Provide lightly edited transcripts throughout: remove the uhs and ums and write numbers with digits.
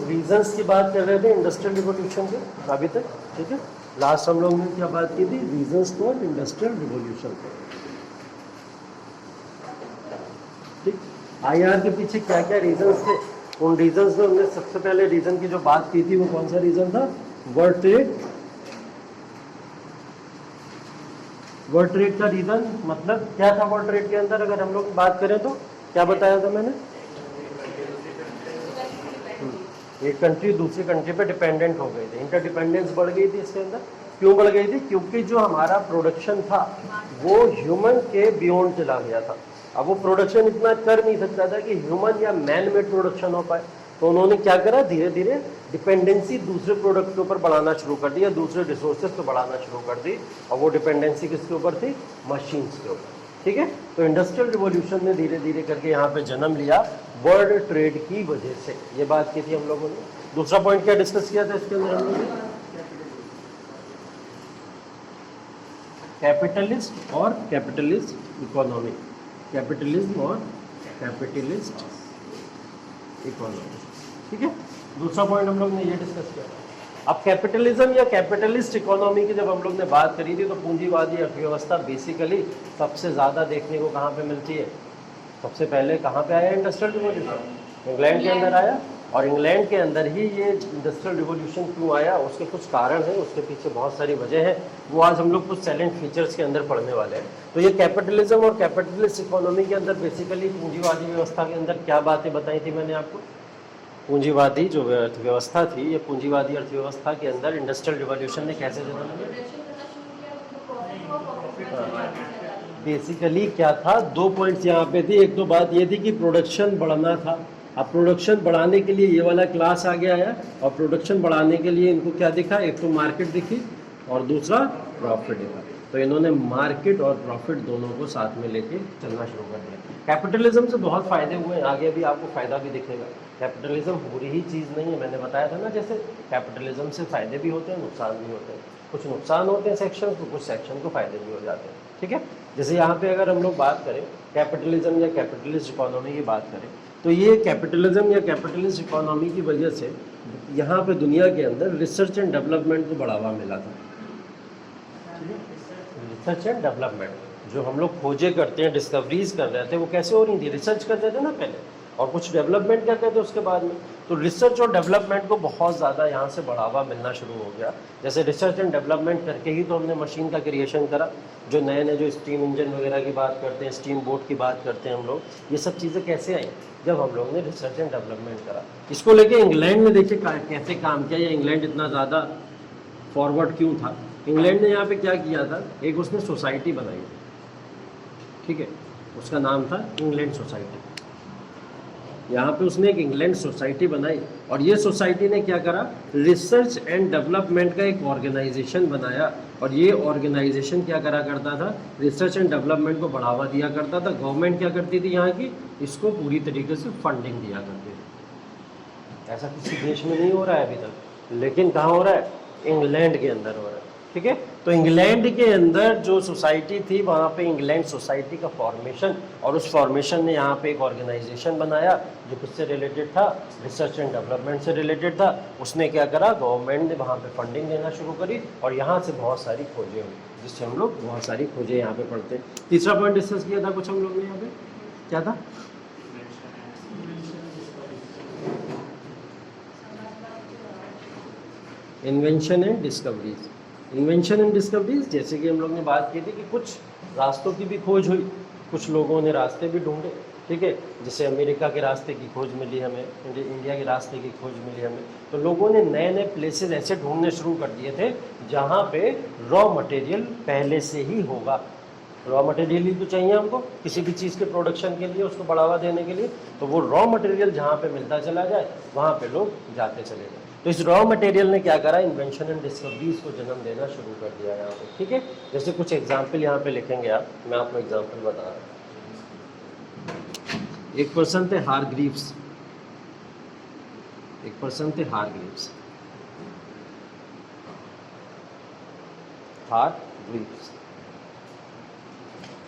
Reasons की बात कर रहे थे इंडस्ट्रियल रिवॉल्यूशन के अभी तक, ठीक है। लास्ट हम लोग ने क्या बात की थी, रीजंस फॉर इंडस्ट्रियल रिवॉल्यूशन। ठीक, आईआर के पीछे क्या क्या रीजंस थे, उन रीजंस में हमने सबसे पहले रीजन की जो बात की थी वो कौन सा रीजन था, वर्ल्ड ट्रेड। वर्ल्ड ट्रेड का रीजन मतलब क्या था वर्ल्ड ट्रेड के अंदर, अगर हम लोग बात करें तो क्या बताया था मैंने, एक कंट्री दूसरी कंट्री पे डिपेंडेंट हो गई थी, इंटरडिपेंडेंस बढ़ गई थी इसके अंदर। क्यों बढ़ गई थी, क्योंकि जो हमारा प्रोडक्शन था वो ह्यूमन के बियॉन्ड चला गया था। अब वो प्रोडक्शन इतना कर नहीं सकता था कि ह्यूमन या मैन मेड प्रोडक्शन हो पाए, तो उन्होंने क्या करा, धीरे धीरे डिपेंडेंसी दूसरे प्रोडक्ट के ऊपर बढ़ाना शुरू कर दी, या दूसरे रिसोर्सेज पे बढ़ाना शुरू कर दी, और वो डिपेंडेंसी किसके ऊपर थी, मशीन्स के ऊपर। ठीक है, तो इंडस्ट्रियल रिवॉल्यूशन ने धीरे धीरे करके यहाँ पे जन्म लिया वर्ल्ड ट्रेड की वजह से, ये बात की थी हम लोगों ने। दूसरा पॉइंट क्या डिस्कस किया था इसके अंदर हम लोगों ने, कैपिटलिस्ट और कैपिटलिस्ट इकोनॉमी, कैपिटलिज्म और कैपिटलिस्ट इकोनॉमी। ठीक है, दूसरा पॉइंट हम लोग ने ये डिस्कस किया। अब कैपिटलिज्म या कैपिटलिस्ट इकोनॉमी की जब हम लोग ने बात करी थी, तो पूंजीवादी अर्थव्यवस्था बेसिकली सबसे ज़्यादा देखने को कहाँ पे मिलती है, सबसे पहले कहाँ पे आया इंडस्ट्रियल रिवॉल्यूशन, इंग्लैंड के अंदर आया। और इंग्लैंड के अंदर ही ये इंडस्ट्रियल रिवॉल्यूशन क्यों आया, उसके कुछ कारण हैं, उसके पीछे बहुत सारी वजह है, वो आज हम लोग कुछ सैलेंट फीचर्स के अंदर पढ़ने वाले हैं। तो ये कैपिटलिज्म और कैपिटलिस्ट इकोनॉमी के अंदर बेसिकली पूंजीवादी व्यवस्था के अंदर क्या बातें बताई थी मैंने आपको, पूंजीवादी जो अर्थव्यवस्था थी, ये पूंजीवादी अर्थव्यवस्था के अंदर इंडस्ट्रियल रिवॉल्यूशन ने कैसे जन्म लिया। बेसिकली क्या था, दो पॉइंट्स यहाँ पे थी, एक तो बात ये थी कि प्रोडक्शन बढ़ाना था। अब प्रोडक्शन बढ़ाने के लिए ये वाला क्लास आ गया है, और प्रोडक्शन बढ़ाने के लिए इनको क्या दिखा, एक तो मार्केट दिखी और दूसरा प्रॉफिट दिखा। तो इन्होंने मार्केट और प्रॉफिट दोनों को साथ में लेके चलना शुरू कर दिया। कैपिटलिज्म से बहुत फायदे हुए हैं, आगे भी आपको फायदा भी दिखेगा। कैपिटलिज्म बुरी ही चीज़ नहीं है, मैंने बताया था ना, जैसे कैपिटलिज्म से फायदे भी होते हैं, नुकसान भी होते हैं। कुछ नुकसान होते हैं सेक्शन को, कुछ सेक्शन को फायदे भी हो जाते हैं। ठीक है, जैसे यहाँ पे अगर हम लोग बात करें कैपिटलिज्म या कैपिटलिस्ट इकोनॉमी की बात करें, तो ये कैपिटलिज्म या कैपिटलिस्ट इकोनॉमी की वजह से यहाँ पे दुनिया के अंदर रिसर्च एंड डेवलपमेंट को बढ़ावा मिला था। रिसर्च एंड डेवलपमेंट, जो हम लोग खोजें करते हैं, डिस्कवरीज कर रहे थे, वो कैसे हो रही थी, रिसर्च करते थे ना पहले, और कुछ डेवलपमेंट करते थे उसके बाद में। तो रिसर्च और डेवलपमेंट को बहुत ज़्यादा यहाँ से बढ़ावा मिलना शुरू हो गया। जैसे रिसर्च एंड डेवलपमेंट करके ही तो हमने मशीन का क्रिएशन करा, जो नए नए जो स्टीम इंजन वगैरह की बात करते हैं, स्टीम बोट की बात करते हैं हम लोग, ये सब चीज़ें कैसे आई, जब हम लोग ने रिसर्च एंड डेवलपमेंट करा। इसको लेके इंग्लैंड ने देखिए कैसे काम किया, या इंग्लैंड इतना ज़्यादा फॉरवर्ड क्यों था। इंग्लैंड ने यहाँ पे क्या किया था, एक उसने सोसाइटी बनाई, ठीक है, उसका नाम था इंग्लैंड सोसाइटी। यहाँ पे उसने एक इंग्लैंड सोसाइटी बनाई, और ये सोसाइटी ने क्या करा, रिसर्च एंड डेवलपमेंट का एक ऑर्गेनाइजेशन बनाया। और ये ऑर्गेनाइजेशन क्या करा करता था, रिसर्च एंड डेवलपमेंट को बढ़ावा दिया करता था। गवर्नमेंट क्या करती थी यहाँ की, इसको पूरी तरीके से फंडिंग दिया करती थी। ऐसा किसी देश में नहीं हो रहा है अभी तक, लेकिन कहाँ हो रहा है, इंग्लैंड के अंदर हो रहा है। ठीक है, तो इंग्लैंड के अंदर जो सोसाइटी थी, वहाँ पे इंग्लैंड सोसाइटी का फॉर्मेशन, और उस फॉर्मेशन ने यहाँ पे एक ऑर्गेनाइजेशन बनाया जो किससे रिलेटेड था, रिसर्च एंड डेवलपमेंट से रिलेटेड था। उसने क्या करा, गवर्नमेंट ने वहाँ पे फंडिंग देना शुरू करी, और यहाँ से बहुत सारी खोजें हुई, जिससे हम लोग बहुत सारी खोजें यहाँ पे पढ़ते हैं। तीसरा पॉइंट डिस्कस किया था कुछ हम लोग ने यहाँ पे, क्या था, invention and discoveries. Invention and discoveries, जैसे कि हम लोग ने बात की थी कि कुछ रास्तों की भी खोज हुई, कुछ लोगों ने रास्ते भी ढूंढे। ठीक है, जैसे अमेरिका के रास्ते की खोज मिली हमें, इंडिया के रास्ते की खोज मिली हमें। तो लोगों ने नए नए प्लेसेस ऐसे ढूंढने शुरू कर दिए थे जहाँ पे रॉ मटेरियल पहले से ही होगा। रॉ मटेरियल ही तो चाहिए हमको किसी भी चीज़ के प्रोडक्शन के लिए, उसको बढ़ावा देने के लिए। तो वो रॉ मटेरियल जहाँ पे मिलता चला जाए, वहाँ पे लोग जाते चले जाए। तो इस रॉ मटेरियल ने क्या करा, इन्वेंशन एंड डिस्कवरीज को जन्म देना शुरू कर दिया यहाँ पे। ठीक है, जैसे कुछ एग्जाम्पल यहाँ पे लिखेंगे आप, मैं आपको एग्जाम्पल बता रहा हूँ। एक पर्सन थे हारग्रीव्स, एक पर्सन थे हारग्रीव्स, हारग्रीव्स।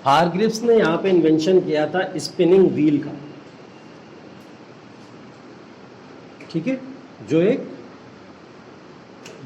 हारग्रीव्स ने यहाँ पे इन्वेंशन किया था स्पिनिंग व्हील का। ठीक है, जो एक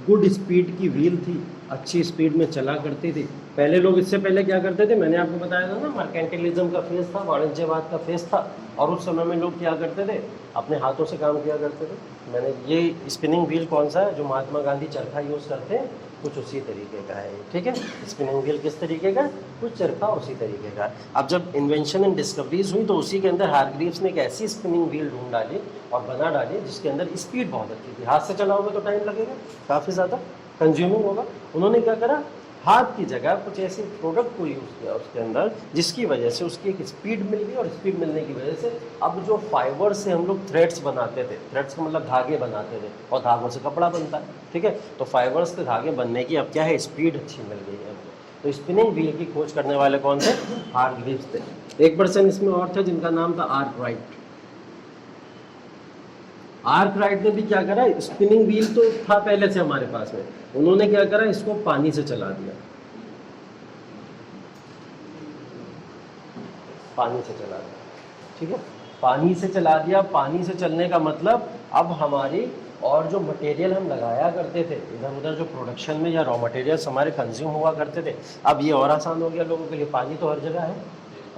गुड स्पीड की व्हील थी, अच्छी स्पीड में चला करती थी। पहले लोग इससे पहले क्या करते थे, मैंने आपको बताया था ना, मर्केंटिलिज्म का फेज था, वाणिज्यवाद का फेज था, और उस समय में लोग क्या करते थे, अपने हाथों से काम किया करते थे। मैंने ये स्पिनिंग व्हील कौन सा है, जो महात्मा गांधी चरखा यूज़ करते हैं, कुछ उसी तरीके का है, ठीक है। स्पिनिंग व्हील किस तरीके का, कुछ चरखा उसी तरीके का। अब जब इन्वेंशन एंड डिस्कवरीज हुई तो उसी के अंदर हारग्रीव्स ने एक ऐसी स्पिनिंग व्हील ढूंढ डाली और बना डाली जिसके अंदर स्पीड बहुत अच्छी थी। हाथ से चलाओगे तो टाइम लगेगा, काफ़ी ज़्यादा कंज्यूमिंग होगा। उन्होंने क्या करा, हाथ की जगह कुछ ऐसे प्रोडक्ट को यूज़ किया उसके अंदर, जिसकी वजह से उसकी एक स्पीड मिल गई, और स्पीड मिलने की वजह से अब जो फाइबर से हम लोग थ्रेड्स बनाते थे, थ्रेड्स का मतलब धागे बनाते थे, और धागों से कपड़ा बनता है, ठीक है। तो फाइबर्स के धागे बनने की अब क्या है, स्पीड अच्छी मिल गई है हमको। तो स्पिनिंग व्हील की खोज करने वाले कौन थे, हारग्रीव्स थे। एक पर्सन इसमें और थे जिनका नाम था आर्कराइट। आर्कराइट ने भी क्या करा, स्पिनिंग व्हील तो था पहले से हमारे पास में, उन्होंने क्या करा, इसको पानी से चला दिया, पानी से चला दिया, ठीक है। पानी से चला दिया, पानी से चलने का मतलब अब हमारी और जो मटेरियल हम लगाया करते थे इधर उधर, जो प्रोडक्शन में या रॉ मटेरियल्स हमारे कंज्यूम हुआ करते थे, अब ये और आसान हो गया लोगों के लिए। पानी तो हर जगह है,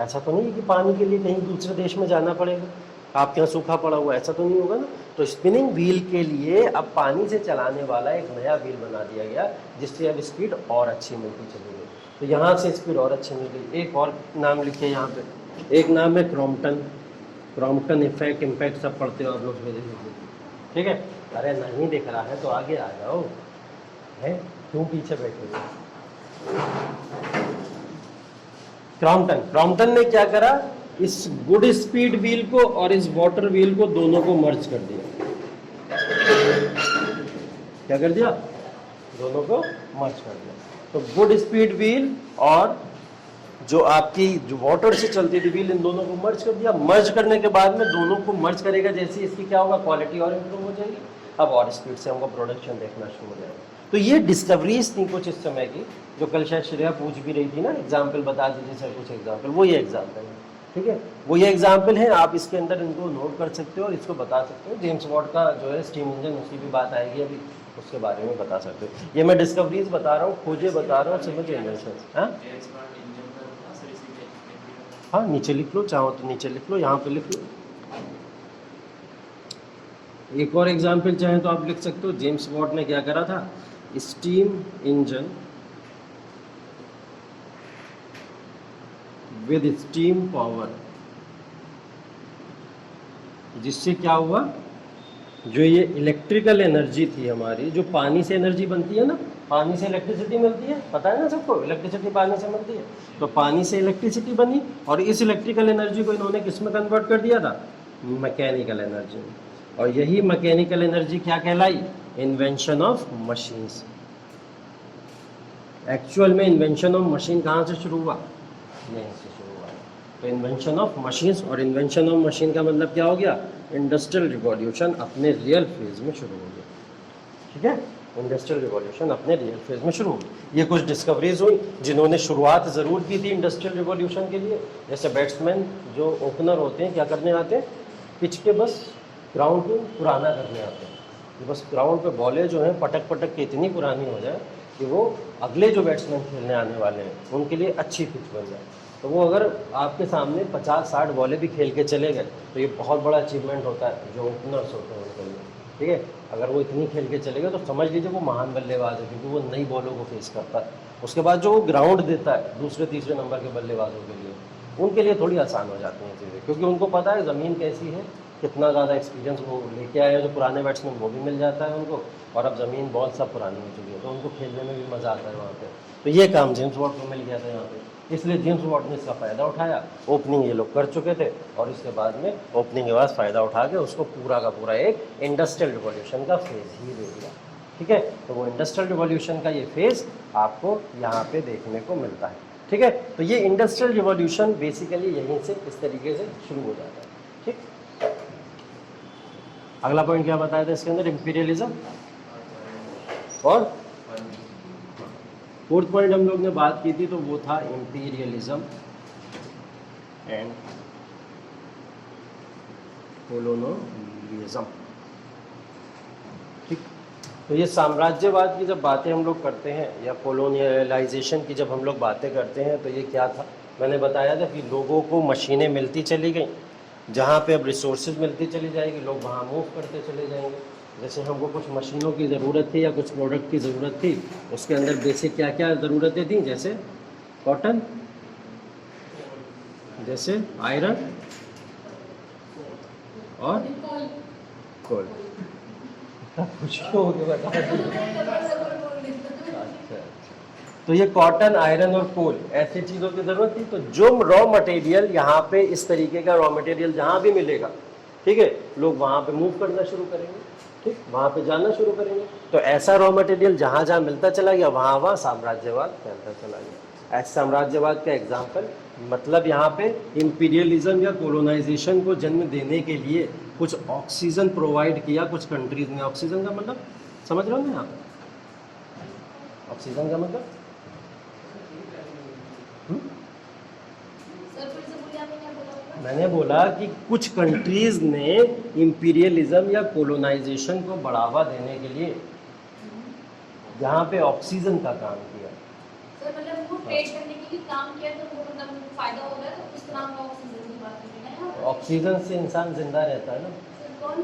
ऐसा तो नहीं है कि पानी के लिए कहीं दूसरे देश में जाना पड़ेगा, आपके यहाँ सूखा पड़ा हुआ, ऐसा तो नहीं होगा ना। तो स्पिनिंग व्हील के लिए अब पानी से चलाने वाला एक नया व्हील बना दिया गया, जिससे अब स्पीड और अच्छी मिलती चली गई। तो यहाँ से स्पीड और अच्छी मिल गई। एक और नाम लिखिए यहाँ पे, एक नाम है क्रॉम्पटन। क्रॉम्पटन इफेक्ट, इम्पैक्ट सब पढ़ते हो आप लोग मेरे, ठीक है। अरे नहीं दिख रहा है तो आगे आ जाओ, है क्यों पीछे बैठे हो। क्रॉम्पटन, क्रॉम्पटन ने क्या करा, इस गुड स्पीड व्हील को और इस वाटर व्हील को दोनों को मर्ज कर दिया। क्या कर दिया, दोनों को मर्ज कर दिया। तो गुड स्पीड व्हील और जो आपकी जो वाटर से चलती थी व्हील, इन दोनों को मर्ज कर दिया। मर्ज करने के बाद में दोनों को मर्ज करेगा जैसे, इसकी क्या होगा, क्वालिटी और इम्प्रूव हो जाएगी। अब और स्पीड से हमको प्रोडक्शन देखना शुरू हो जाएगा। तो ये डिस्कवरीज थी कुछ इस समय की, जो कल शायद श्रेया पूछ भी रही थी ना, एग्जाम्पल बता दीजिए सर कुछ एग्जाम्पल। वो ये एग्जाम्पल है, ठीक है, वो ये एग्जाम्पल है। आप इसके अंदर इनको नोट कर सकते हो और इसको बता सकते हो। जेम्स वॉट का जो है स्टीम इंजन, उसकी भी बात आएगी अभी, उसके बारे में बता सकते हो। ये मैं डिस्कवरीज बता रहा हूँ, खोजे बता रहा हूँ, समझ इन्वेंशन। हाँ हाँ, नीचे लिख लो, चाहो तो नीचे लिख लो, यहाँ पे लिख लो। एक और एग्जाम्पल चाहे तो आप लिख सकते हो। जेम्स वॉट ने क्या करा था, steam engine with steam power, जिससे क्या हुआ, जो ये इलेक्ट्रिकल एनर्जी थी हमारी, जो पानी से एनर्जी बनती है ना, पानी से इलेक्ट्रिसिटी मिलती है, पता है ना सबको, इलेक्ट्रिसिटी पानी से मिलती है। तो पानी से इलेक्ट्रिसिटी बनी, और इस इलेक्ट्रिकल एनर्जी को इन्होंने किस में कन्वर्ट कर दिया था, मैकेनिकल एनर्जी में। और यही मैकेनिकल एनर्जी क्या कहलाई, इन्वेंशन ऑफ मशीन्स। एक्चुअल में इन्वेंशन ऑफ मशीन कहाँ से शुरू हुआ, यहीं से शुरू हुआ। तो इन्वेंशन ऑफ मशीन्स, और इन्वेंशन ऑफ मशीन का मतलब क्या हो गया, इंडस्ट्रियल रिवॉल्यूशन अपने रियल फेज में शुरू हो गया, ठीक है। इंडस्ट्रियल रिवॉल्यूशन अपने रियल फेज में शुरू हुई। ये कुछ डिस्कवरीज हुई जिन्होंने शुरुआत ज़रूर की थी इंडस्ट्रियल रिवॉल्यूशन के लिए। जैसे बैट्समैन जो ओपनर होते हैं, क्या करने आते हैं, पिच के बस ग्राउंड को पुराना करने आते हैं, कि बस ग्राउंड पे बॉलें जो हैं पटक पटक के इतनी पुरानी हो जाए कि वो अगले जो बैट्समैन खेलने आने वाले हैं उनके लिए अच्छी पिच बन जाए। तो वो अगर आपके सामने 50-60 बॉलें भी खेल के चले गए तो ये बहुत बड़ा अचीवमेंट होता है जो ओपनर्स होते हैं उनके लिए, ठीक है। अगर वो इतनी खेल के चले गए तो समझ लीजिए वो महान बल्लेबाज है, क्योंकि वो नई बॉलों को फेस करता है। उसके बाद जो वो ग्राउंड देता है दूसरे तीसरे नंबर के बल्लेबाजों के लिए, उनके लिए थोड़ी आसान हो जाती हैं चीज़ें, क्योंकि उनको पता है ज़मीन कैसी है, कितना ज़्यादा एक्सपीरियंस वो लेके आए हैं। जो पुराने बैट्समैन वो भी मिल जाता है उनको, और अब ज़मीन बॉल सब पुरानी हो चुकी है, तो उनको खेलने में भी मज़ा आता है वहाँ पे। तो ये काम जेम्स वॉट को मिल गया था यहाँ पे, इसलिए जेम्स वॉट ने इसका फ़ायदा उठाया। ओपनिंग ये लोग कर चुके थे, और इसके बाद में ओपनिंग के बाद फ़ायदा उठा के उसको पूरा का पूरा एक इंडस्ट्रियल रिवॉल्यूशन का फेज़ ही दे दिया, ठीक है। तो वो इंडस्ट्रियल रिवॉल्यूशन का ये फेज़ आपको यहाँ पे देखने को मिलता है, ठीक है। तो ये इंडस्ट्रियल रिवॉल्यूशन बेसिकली यहीं से इस तरीके से शुरू हो जाता है, ठीक। अगला पॉइंट क्या बताया था इसके अंदर, इंपीरियलिज्म। और फोर्थ पॉइंट हम लोग ने बात की थी तो वो था इंपीरियलिज्म एंड कोलोनियलिज्म। ठीक। तो ये साम्राज्यवाद की जब बातें हम लोग करते हैं या कॉलोनियलाइजेशन की जब हम लोग बातें करते हैं तो ये क्या था, मैंने बताया था कि लोगों को मशीनें मिलती चली गई, जहाँ पे अब रिसोर्सेज मिलती चली जाएगी लोग वहाँ मूव करते चले जाएंगे। जैसे हमको कुछ मशीनों की ज़रूरत थी या कुछ प्रोडक्ट की ज़रूरत थी, उसके अंदर बेसिक क्या क्या ज़रूरतें थी, जैसे कॉटन, जैसे आयरन और कोल। कुछ तो हो गया बता। अच्छा, तो ये कॉटन, आयरन और कोल ऐसी चीज़ों की ज़रूरत थी। तो जो रॉ मटेरियल यहाँ पे इस तरीके का रॉ मटेरियल जहाँ भी मिलेगा, ठीक है, लोग वहाँ पे मूव करना शुरू करेंगे, ठीक, वहाँ पे जाना शुरू करेंगे। तो ऐसा रॉ मटेरियल जहाँ जहाँ मिलता चला गया वहाँ वहाँ साम्राज्यवाद फैलता चला गया। ऐसे साम्राज्यवाद का एग्जाम्पल, मतलब यहाँ पे इंपीरियलिज्म या कोलोनाइजेशन को जन्म देने के लिए कुछ ऑक्सीजन प्रोवाइड किया कुछ कंट्रीज ने। ऑक्सीजन का मतलब समझ रहे हो ना आप? ऑक्सीजन का मतलब मैंने बोला कि कुछ कंट्रीज ने इंपीरियलिज्म या कोलोनाइजेशन को बढ़ावा देने के लिए यहाँ पे ऑक्सीजन का काम किया। सर मतलब वो ट्रेड करने के लिए काम किया तो वो मतलब फायदा हो रहा है, इस नाम का ऑक्सीजन की बात कर रहे हैं। ऑक्सीजन से इंसान जिंदा रहता है ना, कौन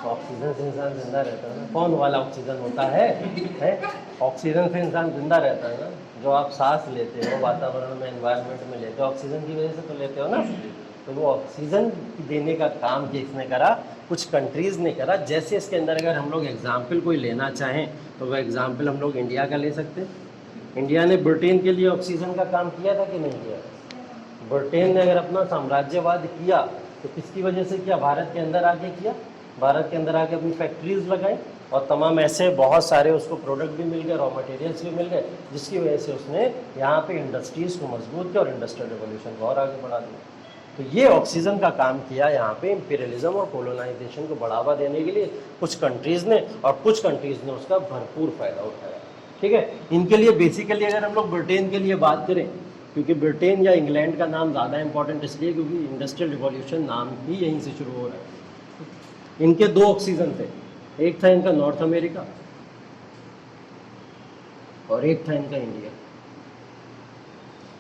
ऑक्सीजन से इंसान जिंदा रहता है ना। कौन वाला ऑक्सीजन होता है? ऑक्सीजन से इंसान जिंदा रहता है ना, जो आप सांस लेते हो वातावरण में, एनवायरनमेंट में लेते हो, ऑक्सीजन की वजह से तो लेते हो ना। तो वो ऑक्सीजन देने का काम किसने करा? कुछ कंट्रीज़ ने करा। जैसे इसके अंदर अगर हम लोग एग्जाम्पल कोई लेना चाहें तो वह एग्जाम्पल हम लोग इंडिया का ले सकते हैं। इंडिया ने ब्रिटेन के लिए ऑक्सीजन का काम किया था कि नहीं किया? ब्रिटेन ने अगर अपना साम्राज्यवाद किया तो किसकी वजह से किया? भारत के अंदर आके किया, भारत के अंदर आके अपनी फैक्ट्रीज लगाई और तमाम ऐसे बहुत सारे उसको प्रोडक्ट भी मिल गए, रॉ मटेरियल्स भी मिल गए, जिसकी वजह से उसने यहाँ पे इंडस्ट्रीज़ को मजबूत किया और इंडस्ट्रियल रिवोल्यूशन को और आगे बढ़ा दिया। तो ये ऑक्सीजन का काम किया यहाँ पे इंपीरियलिज्म और कोलोनाइजेशन को बढ़ावा देने के लिए कुछ कंट्रीज़ ने, और कुछ कंट्रीज़ ने उसका भरपूर फ़ायदा उठाया। ठीक है, इनके लिए बेसिकली अगर हम लोग ब्रिटेन के लिए बात करें, क्योंकि ब्रिटेन या इंग्लैंड का नाम ज़्यादा इंपॉर्टेंट इसलिए क्योंकि इंडस्ट्रियल रिवॉल्यूशन नाम ही यहीं से शुरू हो रहा है। इनके दो ऑक्सीजन थे, एक था इनका नॉर्थ अमेरिका और एक था इनका इंडिया।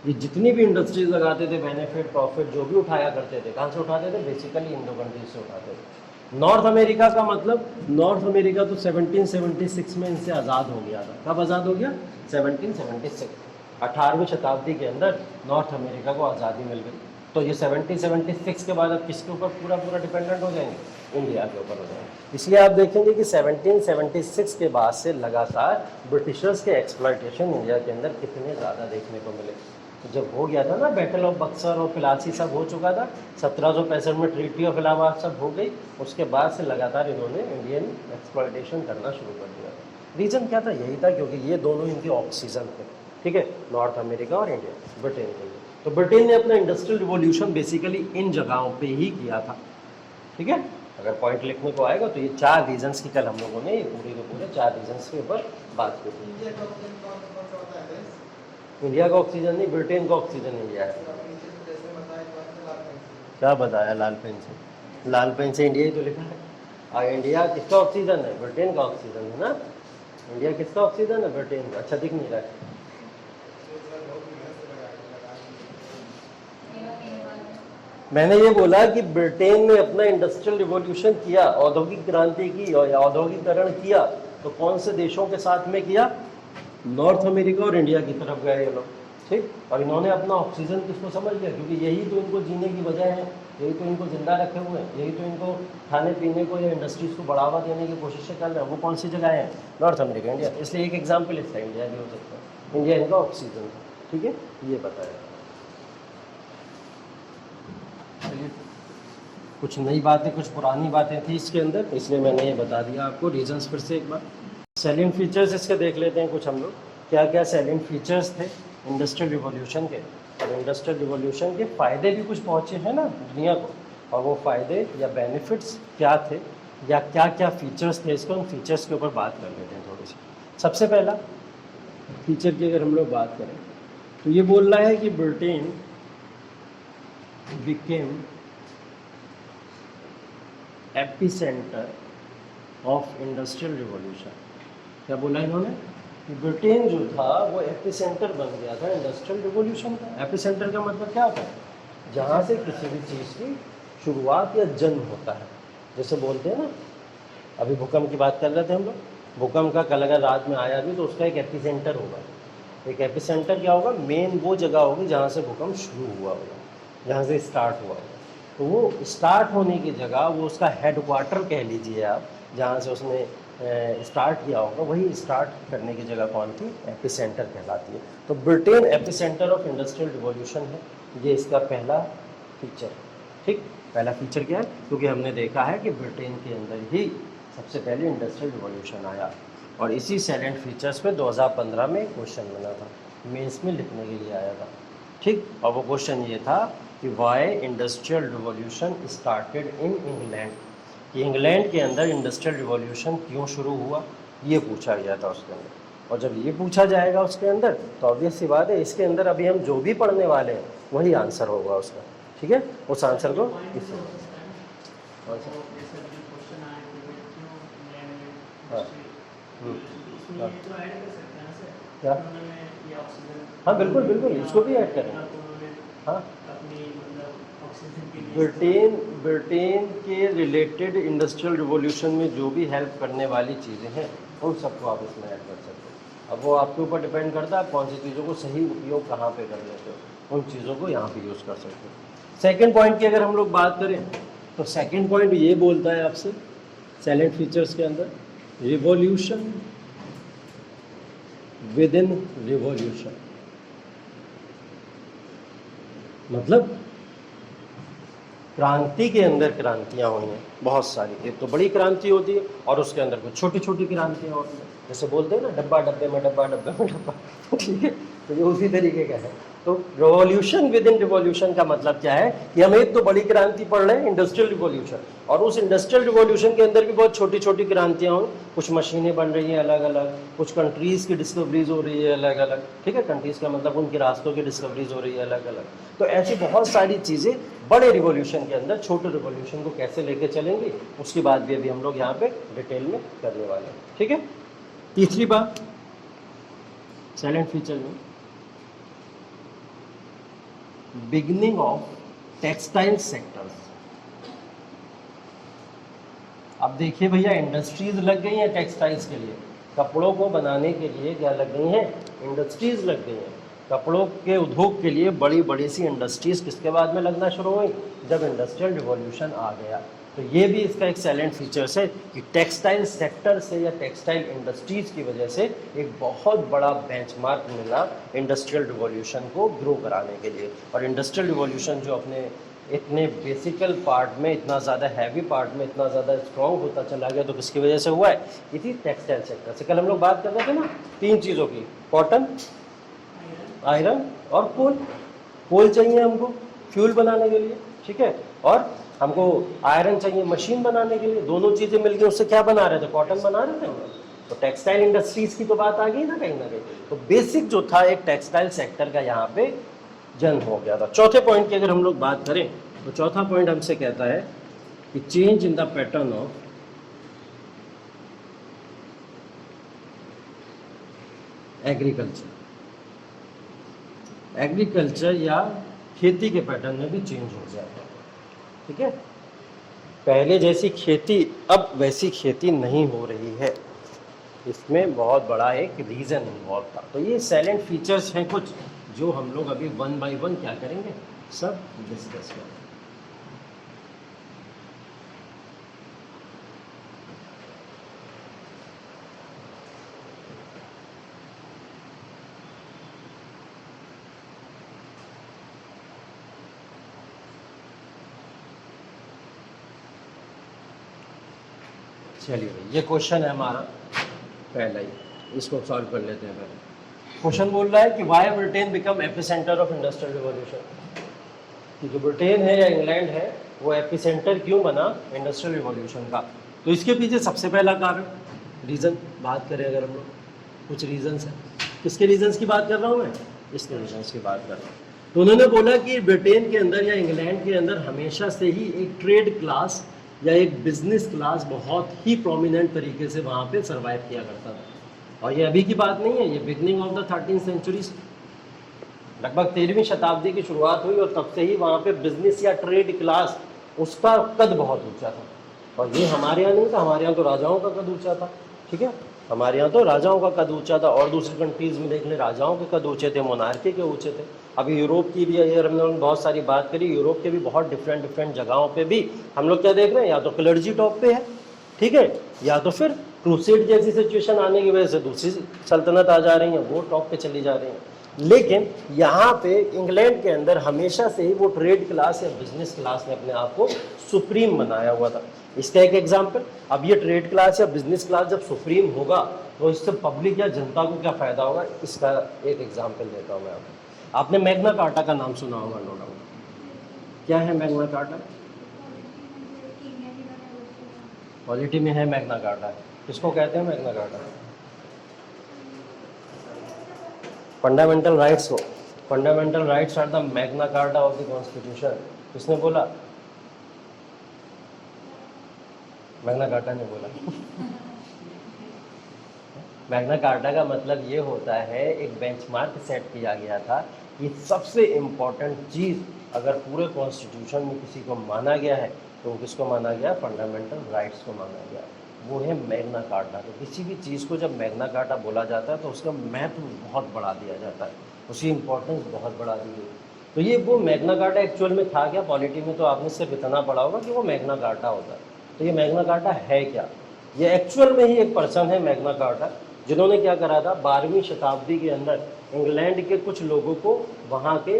ये जितनी भी इंडस्ट्रीज लगाते थे, बेनिफिट प्रॉफिट जो भी उठाया करते थे, कहाँ से उठाते थे? बेसिकली इंडो कंट्रीज से उठाते थे। नॉर्थ अमेरिका का मतलब, नॉर्थ अमेरिका तो 1776 में इनसे आज़ाद हो गया था। कब आज़ाद हो गया? 1776, 18वीं शताब्दी के अंदर नॉर्थ अमेरिका को आज़ादी मिल गई। तो ये 1776 के बाद अब किसके ऊपर पूरा पूरा डिपेंडेंट हो जाएंगे? इंडिया के ऊपर हो जाएंगे। इसलिए आप देखेंगे कि 1776 के बाद से लगातार ब्रिटिशर्स के एक्सप्लॉयटेशन इंडिया के अंदर कितने ज़्यादा देखने को मिले। तो जब हो गया था ना बैटल ऑफ बक्सर और प्लासी सब हो चुका था, 1765 में ट्रीटी ऑफ इलाहाबाद सब हो गई, उसके बाद से लगातार इन्होंने इंडियन एक्सप्लॉयटेशन करना शुरू कर दिया। रीज़न क्या था? यही था क्योंकि ये दोनों इनके ऑक्सीजन थे। ठीक है, नॉर्थ अमेरिका और इंडिया, ब्रिटेन के लिए। तो ब्रिटेन ने अपना इंडस्ट्रियल रिवॉल्यूशन बेसिकली इन जगहों पे ही किया था। ठीक है, अगर पॉइंट लिखने को आएगा तो ये 4 रीजंस की कल हम लोगों ने ये पूरे के पूरे 4 रीजंस के ऊपर बात की थी। इंडिया का ऑक्सीजन नहीं, ब्रिटेन का ऑक्सीजन इंडिया है। क्या बताया? लाल पेन से, लाल पेन से इंडिया ही तो लिखा है। और इंडिया किसका ऑक्सीजन है? ब्रिटेन का ऑक्सीजन है ना। इंडिया किसका ऑक्सीजन है? ब्रिटेन का। अच्छा, दिख नहीं रहा है। मैंने ये बोला कि ब्रिटेन ने अपना इंडस्ट्रियल रिवॉल्यूशन किया, औद्योगिक क्रांति की, औद्योगिकरण किया, तो कौन से देशों के साथ में किया? नॉर्थ अमेरिका और इंडिया की तरफ गए ये लोग। ठीक, और इन्होंने अपना ऑक्सीजन किसको समझ लिया, क्योंकि यही तो इनको जीने की वजह है, यही तो इनको जिंदा रखे हुए हैं, यही तो इनको खाने पीने को या इंडस्ट्रीज को बढ़ावा देने की कोशिश कर रहे हैं। वो कौन सी जगह है? North America, India. इसलिए एक एग्जाम्पल इसका इंडिया भी हो सकता है। इंडिया इनका ऑक्सीजन था। ठीक है, ये बताया। चलिए, कुछ नई बातें कुछ पुरानी बातें थी इसके अंदर, इसलिए मैंने ये बता दिया आपको। रीजंस फिर से एक बार, सेलिंग फीचर्स इसके देख लेते हैं कुछ हम लोग। क्या क्या सेलिंग फीचर्स थे इंडस्ट्रियल रिवॉल्यूशन के, और इंडस्ट्रियल रिवॉल्यूशन के फ़ायदे भी कुछ पहुँचे हैं ना दुनिया को, और वो फ़ायदे या बेनिफिट्स क्या थे या क्या क्या फीचर्स थे इसके, उन फीचर्स के ऊपर बात कर लेते हैं थोड़ी सी। सबसे पहला फीचर की अगर हम लोग बात करें तो ये बोल रहा है कि Britain became epicenter of industrial revolution. क्या बोला इन्होंने कि ब्रिटेन जो था वो एपिसेंटर बन गया था इंडस्ट्रियल रिवॉल्यूशन का। एपिसेंटर का मतलब क्या होता है, जहाँ से किसी भी चीज़ की शुरुआत या जन्म होता है। जैसे बोलते हैं ना, अभी भूकंप की बात कर रहे थे हम लोग, भूकंप का कल अगर रात में आया भी तो उसका एक एपिसेंटर होगा। एक एपिसेंटर क्या होगा, मेन वो जगह होगी जहाँ से भूकंप शुरू हुआ होगा, जहाँ से स्टार्ट हुआ होगा। तो वो स्टार्ट होने की जगह, वो उसका हेडक्वार्टर कह लीजिए आप, जहाँ से उसने स्टार्ट किया होगा, वही स्टार्ट करने की जगह कौन थी, एपिसेंटर कहलाती है। तो Britain epicentre of industrial revolution है, ये इसका पहला फीचर। ठीक, पहला फीचर क्या है, क्योंकि हमने देखा है कि ब्रिटेन के अंदर ही सबसे पहले इंडस्ट्रियल रिवॉल्यूशन आया। और इसी साइलेंट फीचर्स पे 2015 में क्वेश्चन बना था, मेंस में लिखने के लिए आया था। ठीक, और वो क्वेश्चन ये था कि why industrial revolution started in England, कि इंग्लैंड के अंदर इंडस्ट्रियल रिवॉल्यूशन क्यों शुरू हुआ, ये पूछा गया था उसके अंदर। और जब ये पूछा जाएगा उसके अंदर, तो ऑब्वियस सी बात है इसके अंदर अभी हम जो भी पढ़ने वाले हैं वही आंसर होगा उसका। ठीक है, उस आंसर को इससे क्या, हाँ बिल्कुल बिल्कुल, इसको भी ऐड करेंगे। हाँ, ब्रिटेन के रिलेटेड इंडस्ट्रियल रिवॉल्यूशन में जो भी हेल्प करने वाली चीज़ें हैं उन सबको आप इसमें ऐड कर सकते हो। अब वो आपके ऊपर डिपेंड करता है आप कौन सी चीज़ों को सही उपयोग कहाँ पे कर लेते हो, उन चीज़ों को यहाँ पे यूज़ कर सकते हो। सेकंड पॉइंट की अगर हम लोग बात करें तो सेकंड पॉइंट ये बोलता है आपसे साइलेंट फीचर्स के अंदर, रिवॉल्यूशन विद इन रिवॉल्यूशन। मतलब क्रांति के अंदर क्रांतियाँ हुई हैं बहुत सारी। एक तो बड़ी क्रांति होती है और उसके अंदर कुछ छोटी छोटी क्रांतियाँ होती हैं। जैसे बोलते हैं ना, डब्बा डब्बे में डब्बा, डब्बे में डब्बा। ठीक है, तो ये उसी तरीके का है। तो रिवॉल्यूशन विद इन रिवॉल्यूशन का मतलब क्या है कि हम एक तो बड़ी क्रांति पढ़ रहे हैं इंडस्ट्रियल रिवॉल्यूशन, और उस इंडस्ट्रियल रिवॉल्यूशन के अंदर भी बहुत छोटी छोटी क्रांतियाँ हुई। कुछ मशीनें बन रही हैं अलग अलग, कुछ कंट्रीज़ की डिस्कवरीज हो रही है अलग अलग। ठीक है, कंट्रीज़ का मतलब उनके रास्तों की डिस्कवरीज हो रही है अलग अलग। तो ऐसी बहुत सारी चीज़ें बड़े रिवॉल्यूशन के अंदर छोटे रिवॉल्यूशन को कैसे लेके चलेंगे, उसकी बात भी अभी हम लोग यहाँ पे डिटेल में करने वाले हैं। ठीक है, तीसरी बात साइलेंट फीचर में, बिगनिंग ऑफ टेक्सटाइल सेक्टर्स। अब देखिए भैया, इंडस्ट्रीज लग गई हैं टेक्सटाइल्स के लिए, कपड़ों को बनाने के लिए क्या लग गई हैं, इंडस्ट्रीज लग गई हैं। कपड़ों के उद्योग के लिए बड़ी बड़ी सी इंडस्ट्रीज किसके बाद में लगना शुरू हुई, जब इंडस्ट्रियल रिवॉल्यूशन आ गया। तो ये भी इसका एक साइलेंट फीचर्स है कि टेक्सटाइल सेक्टर से या टेक्सटाइल इंडस्ट्रीज की वजह से एक बहुत बड़ा बेंचमार्क मिला इंडस्ट्रियल रिवॉल्यूशन को ग्रो कराने के लिए। और इंडस्ट्रियल रिवॉल्यूशन जो अपने इतने बेसिकल पार्ट में, इतना ज़्यादा हैवी पार्ट में इतना ज़्यादा स्ट्रॉन्ग होता चला गया, तो किसकी वजह से हुआ है, इसी टेक्सटाइल सेक्टर से। कल हम लोग बात कर रहे थे ना तीन चीज़ों की, कॉटन, आयरन और कोल। कोल चाहिए हमको फ्यूल बनाने के लिए, ठीक है, और हमको आयरन चाहिए मशीन बनाने के लिए। दोनों चीज़ें मिलकर उससे क्या बना रहे थे, कॉटन बना रहे थे हम लोग। तो टेक्सटाइल इंडस्ट्रीज की तो बात आ गई ना कहीं ना कहीं। तो बेसिक जो था एक टेक्सटाइल सेक्टर का यहाँ पे जन्म हो गया था। चौथे पॉइंट की अगर हम लोग बात करें तो चौथा पॉइंट हमसे कहता है कि change in the pattern of agriculture या खेती के पैटर्न में भी चेंज हो गया था। ठीक है, पहले जैसी खेती अब वैसी खेती नहीं हो रही है। इसमें बहुत बड़ा एक रीज़न इन्वॉल्व था। तो ये साइलेंट फीचर्स हैं कुछ, जो हम लोग अभी वन बाय वन क्या करेंगे, सब डिस्कस करेंगे। चलिए भाई, ये क्वेश्चन है हमारा पहला ही, इसको सॉल्व कर लेते हैं पहले। क्वेश्चन बोल रहा है कि why Britain become epicentre of industrial revolution, कि जो ब्रिटेन है या इंग्लैंड है वो एपिसेंटर क्यों बना इंडस्ट्रियल रिवॉल्यूशन का। तो इसके पीछे सबसे पहला कारण, रीज़न बात करें अगर हम लोग, कुछ रीजंस हैं। किसके रीजंस की बात कर रहा हूँ मैं, इसके रीजंस की बात कर रहा हूँ। तो उन्होंने बोला कि ब्रिटेन के अंदर या इंग्लैंड के अंदर हमेशा से ही एक ट्रेड क्लास या एक बिजनेस क्लास बहुत ही प्रोमिनेंट तरीके से वहाँ पे सरवाइव किया करता था। और ये अभी की बात नहीं है, ये beginning of the 13th century, लगभग 13वीं शताब्दी की शुरुआत हुई और तब से ही वहाँ पे बिजनेस या ट्रेड क्लास उसका कद बहुत ऊंचा था। और ये हमारे यहाँ नहीं था, हमारे यहाँ तो राजाओं का कद ऊंचा था, ठीक है, हमारे यहाँ तो राजाओं का कद ऊंचा था। और दूसरी कंट्रीज़ में देख लें, राजाओं के कद ऊंचे थे, मोनार्की के ऊंचे थे। अभी यूरोप की भी ये हमने बहुत सारी बात करी, यूरोप के भी बहुत डिफरेंट जगहों पे भी हम लोग क्या देख रहे हैं, या तो क्लर्जी टॉप पे है, ठीक है, या तो फिर क्रूसेड जैसी सिचुएशन आने की वजह से दूसरी सल्तनत आ जा रही है, वो टॉप पे चली जा रही है। लेकिन यहाँ पे इंग्लैंड के अंदर हमेशा से ही वो ट्रेड क्लास या बिजनेस क्लास ने अपने आप को सुप्रीम बनाया हुआ था। इसका एक एग्जाम्पल, अब ये ट्रेड क्लास या बिजनेस क्लास जब सुप्रीम होगा तो इससे पब्लिक या जनता को क्या फ़ायदा होगा, इसका एक एग्जाम्पल देता हूँ मैं आपको। आपने मैग्ना कार्टा का नाम सुना होगा, नो डाउट। क्या है मैग्ना कार्टा? पॉलिटी में है मैग्ना कार्टा। किसको कहते हैं मैग्ना कार्टा? फंडामेंटल राइट्स को। Fundamental rights are the Magna Carta of the constitution. किसने बोला? मैग्ना कार्टा ने बोला। मैग्ना कार्टा का मतलब ये होता है, एक बेंचमार्क सेट किया गया था कि सबसे इम्पोर्टेंट चीज़ अगर पूरे कॉन्स्टिट्यूशन में किसी को माना गया है तो वो किसको माना गया? फंडामेंटल राइट्स को माना गया, वो है मैग्ना कार्टा। तो किसी भी चीज़ को जब मैग्ना कार्टा बोला जाता है तो उसका महत्व बहुत बढ़ा दिया जाता है, उसकी इम्पोर्टेंस बहुत बढ़ा दी गई। तो ये वो मैग्ना कार्टा एक्चुअल में था क्या? पॉलिटी में तो आपने सिर्फ इतना पढ़ा होगा कि वो मैग्ना कार्टा होता है। तो ये मैग्ना कार्टा है क्या? ये एक्चुअल में ही एक पर्सन है मैग्ना कार्टा, जिन्होंने क्या करा था, 12वीं शताब्दी के अंदर इंग्लैंड के कुछ लोगों को वहाँ के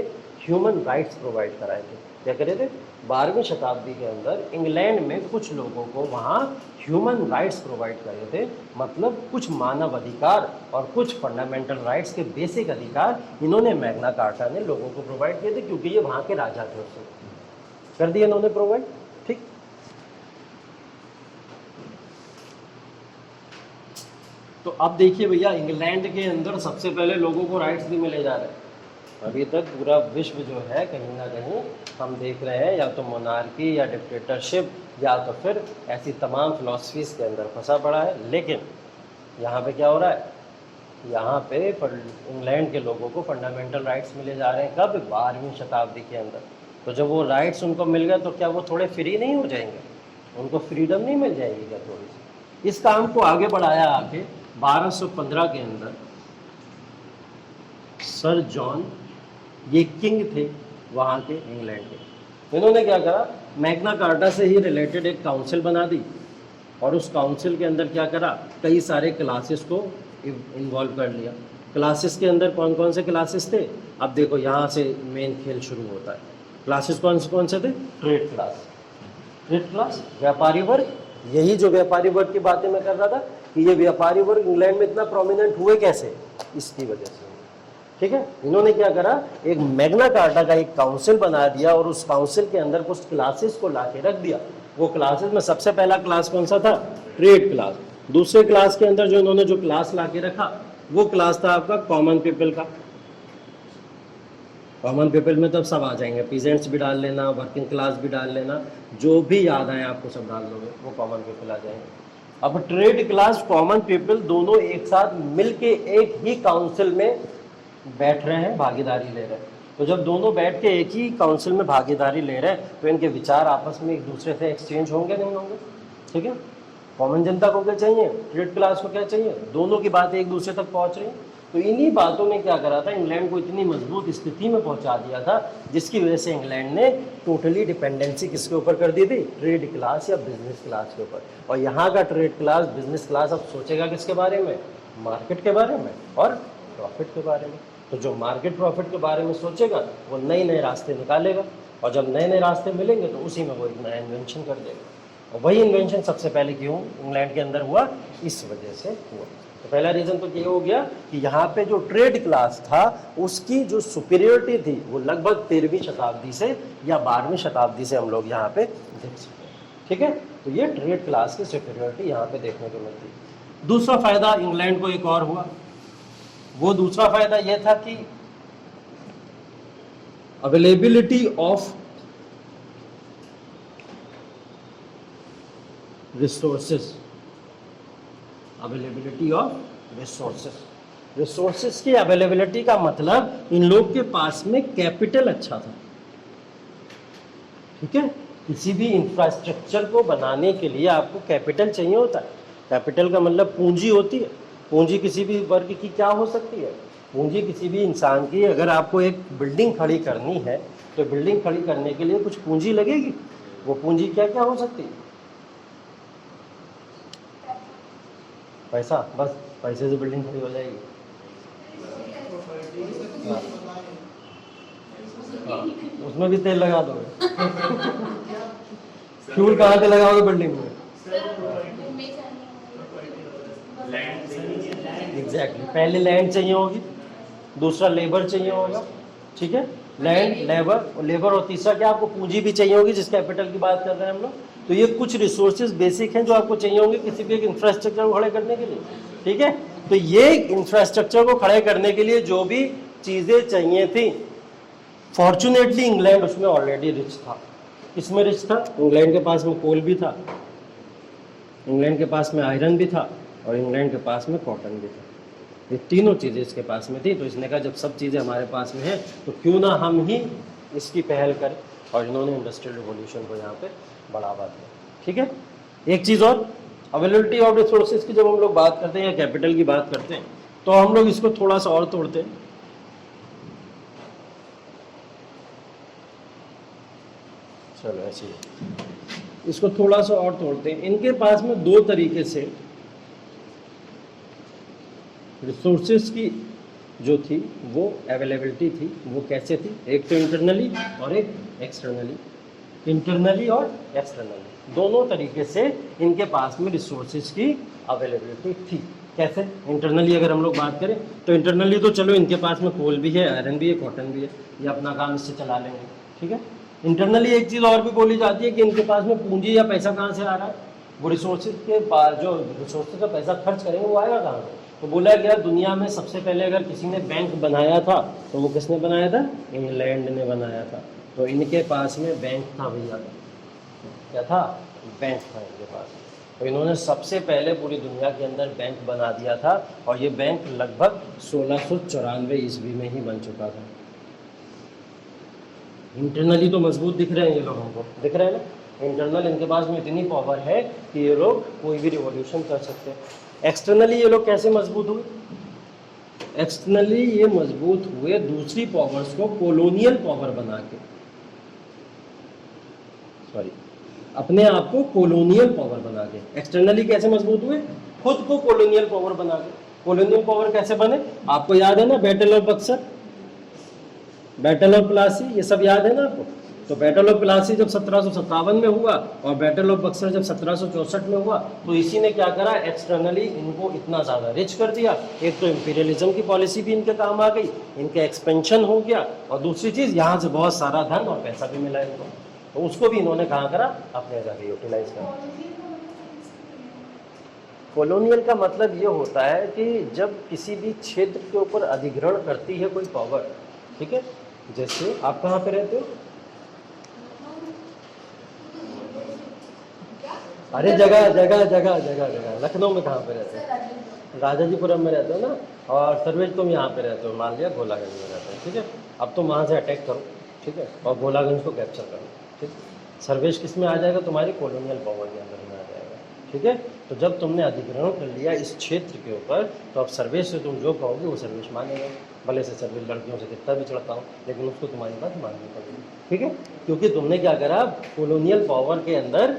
ह्यूमन राइट्स प्रोवाइड कराए थे। क्या करे थे? 12वीं शताब्दी के अंदर इंग्लैंड में कुछ लोगों को वहाँ ह्यूमन राइट्स प्रोवाइड करे थे, मतलब कुछ मानव अधिकार और कुछ फंडामेंटल राइट्स के बेसिक अधिकार इन्होंने मैग्ना कार्टा ने लोगों को प्रोवाइड किए थे, क्योंकि ये वहाँ के राजा थे, उससे कर दिए इन्होंने प्रोवाइड। ठीक, तो अब देखिए भैया, इंग्लैंड के अंदर सबसे पहले लोगों को राइट्स भी मिले जा रहे हैं। अभी तक पूरा विश्व जो है कहीं ना कहीं हम देख रहे हैं या तो मोनार्की या डिक्टेटरशिप या तो फिर ऐसी तमाम फिलॉसफीज़ के अंदर फंसा पड़ा है। लेकिन यहाँ पे क्या हो रहा है, यहाँ पे इंग्लैंड के लोगों को फंडामेंटल राइट्स मिले जा रहे हैं। कब? 12वीं शताब्दी के अंदर। तो जब वो राइट्स उनको मिल गए तो क्या वो थोड़े फ्री नहीं हो जाएंगे? उनको फ्रीडम नहीं मिल जाएगी क्या थोड़ी सी? इस काम को आगे बढ़ाया आके 1215 के अंदर सर जॉन, ये किंग थे वहाँ के इंग्लैंड के, इन्होंने क्या करा, मैग्ना कार्टा से ही रिलेटेड एक काउंसिल बना दी और उस काउंसिल के अंदर क्या करा, कई सारे क्लासेस को इन्वॉल्व कर लिया। क्लासेस के अंदर कौन कौन से क्लासेस थे? अब देखो यहाँ से मेन खेल शुरू होता है। क्लासेस कौन से थे? Trade class. ट्रेड क्लास व्यापारी वर्ग, यही जो व्यापारी वर्ग की बातें मैं कर रहा था कि ये व्यापारी वर्ग इंग्लैंड में इतना प्रोमिनेंट हुए कैसे, इसकी वजह से। ठीक है, इन्होंने क्या करा, एक मैग्ना कार्टा का एक काउंसिल बना दिया और उस काउंसिल के अंदर कुछ क्लासेस को लाके रख दिया। वो क्लासेस में सबसे पहला क्लास कौन सा था? Trade class. दूसरे क्लास के अंदर जो इन्होंने जो क्लास लाके रखा वो क्लास था आपका कॉमन पीपल का। कॉमन पीपल में तो सब आ जाएंगे, पीजेंट्स भी डाल लेना, वर्किंग क्लास भी डाल लेना, जो भी याद आए आपको सब डाल दोगे, वो कॉमन पीपल आ जाएंगे। अब ट्रेड क्लास, कॉमन पीपल दोनों एक साथ मिलके एक ही काउंसिल में बैठ रहे हैं, भागीदारी ले रहे हैं। तो जब दोनों बैठ के एक ही काउंसिल में भागीदारी ले रहे हैं तो इनके विचार आपस में एक दूसरे से एक्सचेंज होंगे नहीं होंगे? ठीक है, कॉमन जनता को क्या चाहिए, ट्रेड क्लास को क्या चाहिए, दोनों की बातें एक दूसरे तक पहुंच रही है। तो इन्हीं बातों ने क्या करा था, इंग्लैंड को इतनी मजबूत स्थिति में पहुंचा दिया था जिसकी वजह से इंग्लैंड ने टोटली डिपेंडेंसी किसके ऊपर कर दी थी? ट्रेड क्लास या बिजनेस क्लास के ऊपर। और यहाँ का ट्रेड क्लास, बिजनेस क्लास अब सोचेगा किसके बारे में? मार्केट के बारे में और प्रॉफिट के बारे में। तो जो मार्केट प्रॉफिट के बारे में सोचेगा वो नए नए रास्ते निकालेगा, और जब नए नए रास्ते मिलेंगे तो उसी में वो एक नया इन्वेंशन कर देगा। और वही इन्वेंशन सबसे पहले क्यों इंग्लैंड के अंदर हुआ? इस वजह से हुआ। तो पहला रीज़न तो ये हो गया कि यहाँ पे जो ट्रेड क्लास था उसकी जो सुपीरियरिटी थी वो लगभग 13वीं शताब्दी से या 12वीं शताब्दी से हम लोग यहाँ पे देख सकते हैं। ठीक है, तो ये ट्रेड क्लास की सुपीरियरिटी यहाँ पे देखने को मिलती। दूसरा फायदा इंग्लैंड को एक और हुआ, वो दूसरा फायदा यह था कि availability of resources, availability of resources. Resources की अवेलेबिलिटी का मतलब इन लोग के पास में कैपिटल अच्छा था, ठीक है। किसी भी इंफ्रास्ट्रक्चर को बनाने के लिए आपको कैपिटल चाहिए होता है। कैपिटल का मतलब पूंजी होती है। पूंजी किसी भी वर्ग की क्या हो सकती है? पूंजी किसी भी इंसान की, अगर आपको एक बिल्डिंग खड़ी करनी है तो बिल्डिंग खड़ी करने के लिए कुछ पूंजी लगेगी। वो पूंजी क्या क्या हो सकती है? पैसा, बस पैसे से बिल्डिंग खड़ी हो जाएगी। हाँ, हाँ, उसमें भी तेल लगा दोगे। फ्यूल कहाँ से लगाओगे बिल्डिंग में? एग्जैक्टली, पहले लैंड चाहिए होगी, दूसरा लेबर चाहिए होगा, ठीक है। लैंड, लेबर और तीसरा क्या, आपको पूंजी भी चाहिए होगी, जिस कैपिटल की बात कर रहे हैं हम लोग। तो ये कुछ रिसोर्सेज बेसिक हैं जो आपको चाहिए होंगे किसी भी एक इंफ्रास्ट्रक्चर को खड़े करने के लिए, ठीक है। तो ये इंफ्रास्ट्रक्चर को खड़े करने के लिए जो भी चीज़ें चाहिए थी, फॉर्चुनेटली इंग्लैंड उसमें ऑलरेडी रिच था। किसमें रिच था? इंग्लैंड के पास में कोल भी था, इंग्लैंड के पास में आयरन भी था, और इंग्लैंड के पास में कॉटन भी था। ये तीनों चीज़ें इसके पास में थी। तो इसने कहा जब सब चीज़ें हमारे पास में है तो क्यों ना हम ही इसकी पहल करें, और इन्होंने इंडस्ट्रियल रिवॉल्यूशन को यहाँ पे बढ़ावा दिया, ठीक है। एक चीज़ और, अवेलेबिलिटी ऑफ रिसोर्सेज की जब हम लोग बात करते हैं या कैपिटल की बात करते हैं तो हम लोग इसको थोड़ा सा और तोड़ते हैं। चलो ऐसे ही इसको थोड़ा सा और तोड़ते हैं। इनके पास में दो तरीके से रिसोर्सेज की जो थी वो अवेलेबिलिटी थी, वो कैसे थी? एक तो इंटरनली और एक एक्सटर्नली। इंटरनली और एक्सटर्नली दोनों तरीके से इनके पास में रिसोर्सेज की अवेलेबिलिटी थी। कैसे? इंटरनली अगर हम लोग बात करें तो इंटरनली तो चलो इनके पास में कोल भी है, आयरन भी है, कॉटन भी है, ये अपना काम इससे चला लेंगे, ठीक है। इंटरनली एक चीज़ और भी बोली जाती है कि इनके पास में पूंजी या पैसा कहाँ से आ रहा है? वो रिसोर्सेज के पास जो रिसोर्सेज का पैसा खर्च करेंगे वो आएगा कहाँ से? तो बोला गया दुनिया में सबसे पहले अगर किसी ने बैंक बनाया था तो वो किसने बनाया था? इंग्लैंड ने बनाया था। तो इनके पास में बैंक था भैया, क्या था? बैंक था इनके पास। तो इन्होंने सबसे पहले पूरी दुनिया के अंदर बैंक बना दिया था, और ये बैंक लगभग 1694 ईस्वी में ही बन चुका था। इंटरनली तो मजबूत दिख रहे हैं ये लोग, हमको दिख रहे हैं ना। इंटरनल इनके पास में इतनी पावर है कि ये लोग कोई भी रिवॉल्यूशन कर सकते हैं। एक्सटर्नली ये लोग कैसे मजबूत हुए? एक्सटर्नली ये मजबूत हुए दूसरी पावर्स को कॉलोनियल पावर बना के, सॉरी, अपने आप को कॉलोनियल पावर बना के। एक्सटर्नली कैसे मजबूत हुए? खुद को कॉलोनियल पावर बना के। कॉलोनियल पावर कैसे बने? आपको याद है ना, battle of Buxar, battle of Plassey, ये सब याद है ना आपको। तो बैटल ऑफ प्लासी जब 1757 में हुआ और बैटल ऑफ बक्सर जब 1764 में हुआ, तो इसी ने क्या करा, एक्सटर्नली इनको इतना ज़्यादा रिच कर दिया। एक तो इंपीरियलिज्म की पॉलिसी भी इनके काम आ गई, इनका एक्सपेंशन हो गया, और दूसरी चीज़ यहाँ से बहुत सारा धन और पैसा भी मिला इनको, तो उसको भी इन्होंने कहाँ करा, अपने जगह यूटिलाइज करा। कॉलोनियल का मतलब ये होता है कि जब किसी भी क्षेत्र के ऊपर अधिग्रहण करती है कोई पावर, ठीक है। जैसे आप कहाँ पे रहते हो? अरे जगह जगह जगह जगह जगह, लखनऊ में कहाँ पे रहते हो? राजाजीपुरम में रहते हो ना। और सर्वेज तुम यहाँ पे रहते हो, मान लिया गोलागंज में रहते हो, ठीक है। अब तुम वहाँ से अटैक करो, ठीक है, और गोलागंज को कैप्चर करो, ठीक। सर्वेश किस में आ जाएगा? तुम्हारी कॉलोनियल पावर के अंदर में आ जाएगा, ठीक है। तो जब तुमने अधिग्रहण कर लिया इस क्षेत्र के ऊपर, तो अब सर्वेश से तुम जो कहोगे वो सर्वेश मानेगा। भले से सर्वेश लड़कियों से कितना भी चढ़ता हो, लेकिन उसको तुम्हारी बात माननी पड़ेगी, ठीक है। क्योंकि तुमने क्या करा, कॉलोनियल पावर के अंदर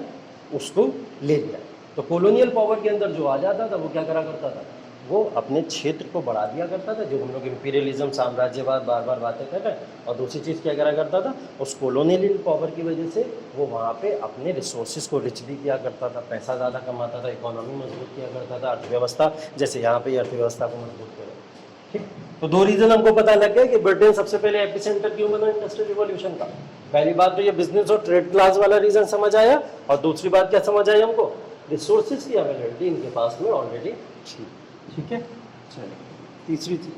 उसको ले लिया। तो कॉलोनियल पावर के अंदर जो आ जाता था वो क्या करा करता था, वो अपने क्षेत्र को बढ़ा दिया करता था। जो हम लोग इंपीरियलिज्म, साम्राज्यवाद बार बार बातें कर रहे हैं। और दूसरी चीज़ क्या करा करता था, उस कॉलोनियल पावर की वजह से वो वहाँ पे अपने रिसोर्सेज को रिच भी किया करता था, पैसा ज़्यादा कमाता था, इकोनॉमी मजबूत किया करता था, अर्थव्यवस्था, जैसे यहाँ पे अर्थव्यवस्था को मजबूत किया। ठीक, तो दो रीजन हमको पता लग गया कि ब्रिटेन सबसे पहले एपिसेंटर क्यों बना इंडस्ट्रियल रिवॉल्यूशन का। पहली बात तो ये बिजनेस और ट्रेड क्लास वाला रीजन समझ आया, और दूसरी बात क्या समझ आई हमको, रिसोर्सेज की अवेलेबिलिटी इनके पास में ऑलरेडी थी। ठीक है, चलिए तीसरी चीज,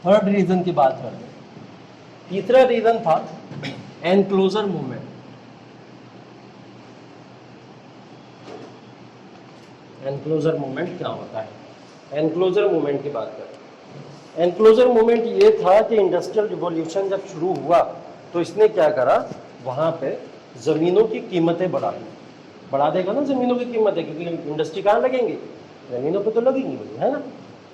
थर्ड रीजन की बात करते हैं। तीसरा रीजन था एनक्लोजर मूवमेंट। एनक्लोजर मूवमेंट क्या होता है? एनक्लोजर मूवमेंट की बात करें। एनक्लोजर मूवमेंट ये था कि इंडस्ट्रियल रिवॉल्यूशन जब शुरू हुआ तो इसने क्या करा, वहाँ पे ज़मीनों की कीमतें बढ़ा दी। बढ़ा देगा ना ज़मीनों की कीमतें, क्योंकि इंडस्ट्री कहाँ लगेंगी, ज़मीनों पे तो लगेंगी भाई, है ना।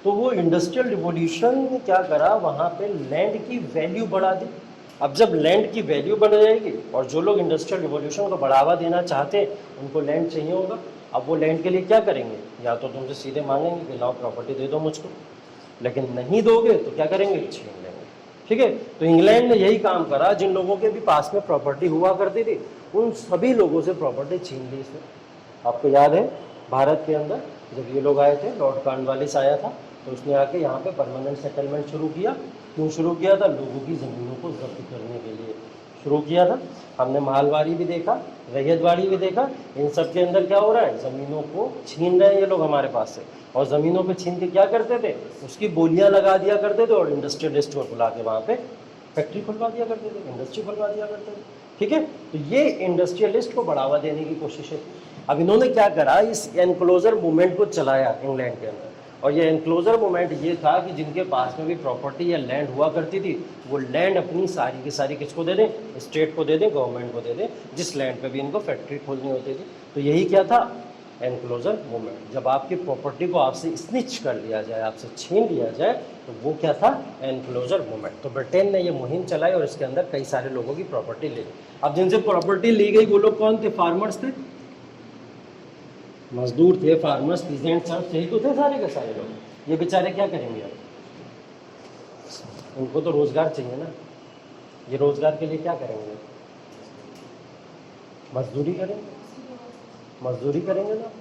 तो वो इंडस्ट्रियल रिवॉल्यूशन ने क्या करा, वहाँ पे लैंड की वैल्यू बढ़ा दी। अब जब लैंड की वैल्यू बढ़ जाएगी और जो लोग इंडस्ट्रियल रिवॉल्यूशन को बढ़ावा देना चाहते हैं उनको लैंड चाहिए होगा। अब वो लैंड के लिए क्या करेंगे, या तो तुमसे सीधे मांगेंगे कि लाओ प्रॉपर्टी दे दो मुझको, लेकिन नहीं दोगे तो क्या करेंगे, छीन लेंगे। ठीक है, तो इंग्लैंड ने यही काम करा, जिन लोगों के भी पास में प्रॉपर्टी हुआ करती थी उन सभी लोगों से प्रॉपर्टी छीन ली इसने। आपको याद है भारत के अंदर जब ये लोग आए थे, लॉर्ड कॉर्नवालिस आया था, तो उसने आके यहाँ पे परमानेंट सेटलमेंट शुरू किया। क्यों शुरू किया था? लोगों की ज़मीनों को जब्त करने के लिए शुरू किया था। हमने मालवाड़ी भी देखा, रैयतवाड़ी भी देखा, इन सब के अंदर क्या हो रहा है, ज़मीनों को छीन रहे हैं ये लोग हमारे पास से। और ज़मीनों पे छीन के क्या करते थे, उसकी बोलियां लगा दिया करते थे और इंडस्ट्रियलिस्ट को बुला के वहाँ पे फैक्ट्री खुलवा दिया करते थे, इंडस्ट्री खुलवा दिया करते थे। ठीक है, तो ये इंडस्ट्रियलिस्ट को बढ़ावा देने की कोशिश है। अब इन्होंने क्या करा, इस एनक्लोजर मूवमेंट को चलाया इंग्लैंड के अंदर। और ये एनक्लोजर मूवमेंट ये था कि जिनके पास में भी प्रॉपर्टी या लैंड हुआ करती थी वो लैंड अपनी सारी की सारी किसको दे दें, स्टेट को दे दें, गवर्नमेंट को दे दें, जिस लैंड पे भी इनको फैक्ट्री खोलनी होती थी। तो यही क्या था, एनक्लोजर मूवमेंट। जब आपकी प्रॉपर्टी को आपसे स्निच कर लिया जाए, आपसे छीन लिया जाए, तो वो क्या था, एनक्लोजर मूवमेंट। तो ब्रिटेन ने ये मुहिम चलाई और इसके अंदर कई सारे लोगों की प्रॉपर्टी ली। अब जिनसे प्रॉपर्टी ली गई वो लोग कौन थे, फार्मर्स थे, मजदूर थे, फार्मर्स, पीजेंट्स, यही तो थे सारे के सारे लोग। ये बेचारे क्या करेंगे अब, उनको तो रोजगार चाहिए ना। ये रोजगार के लिए क्या करेंगे, मजदूरी करेंगे, मजदूरी करेंगे ना।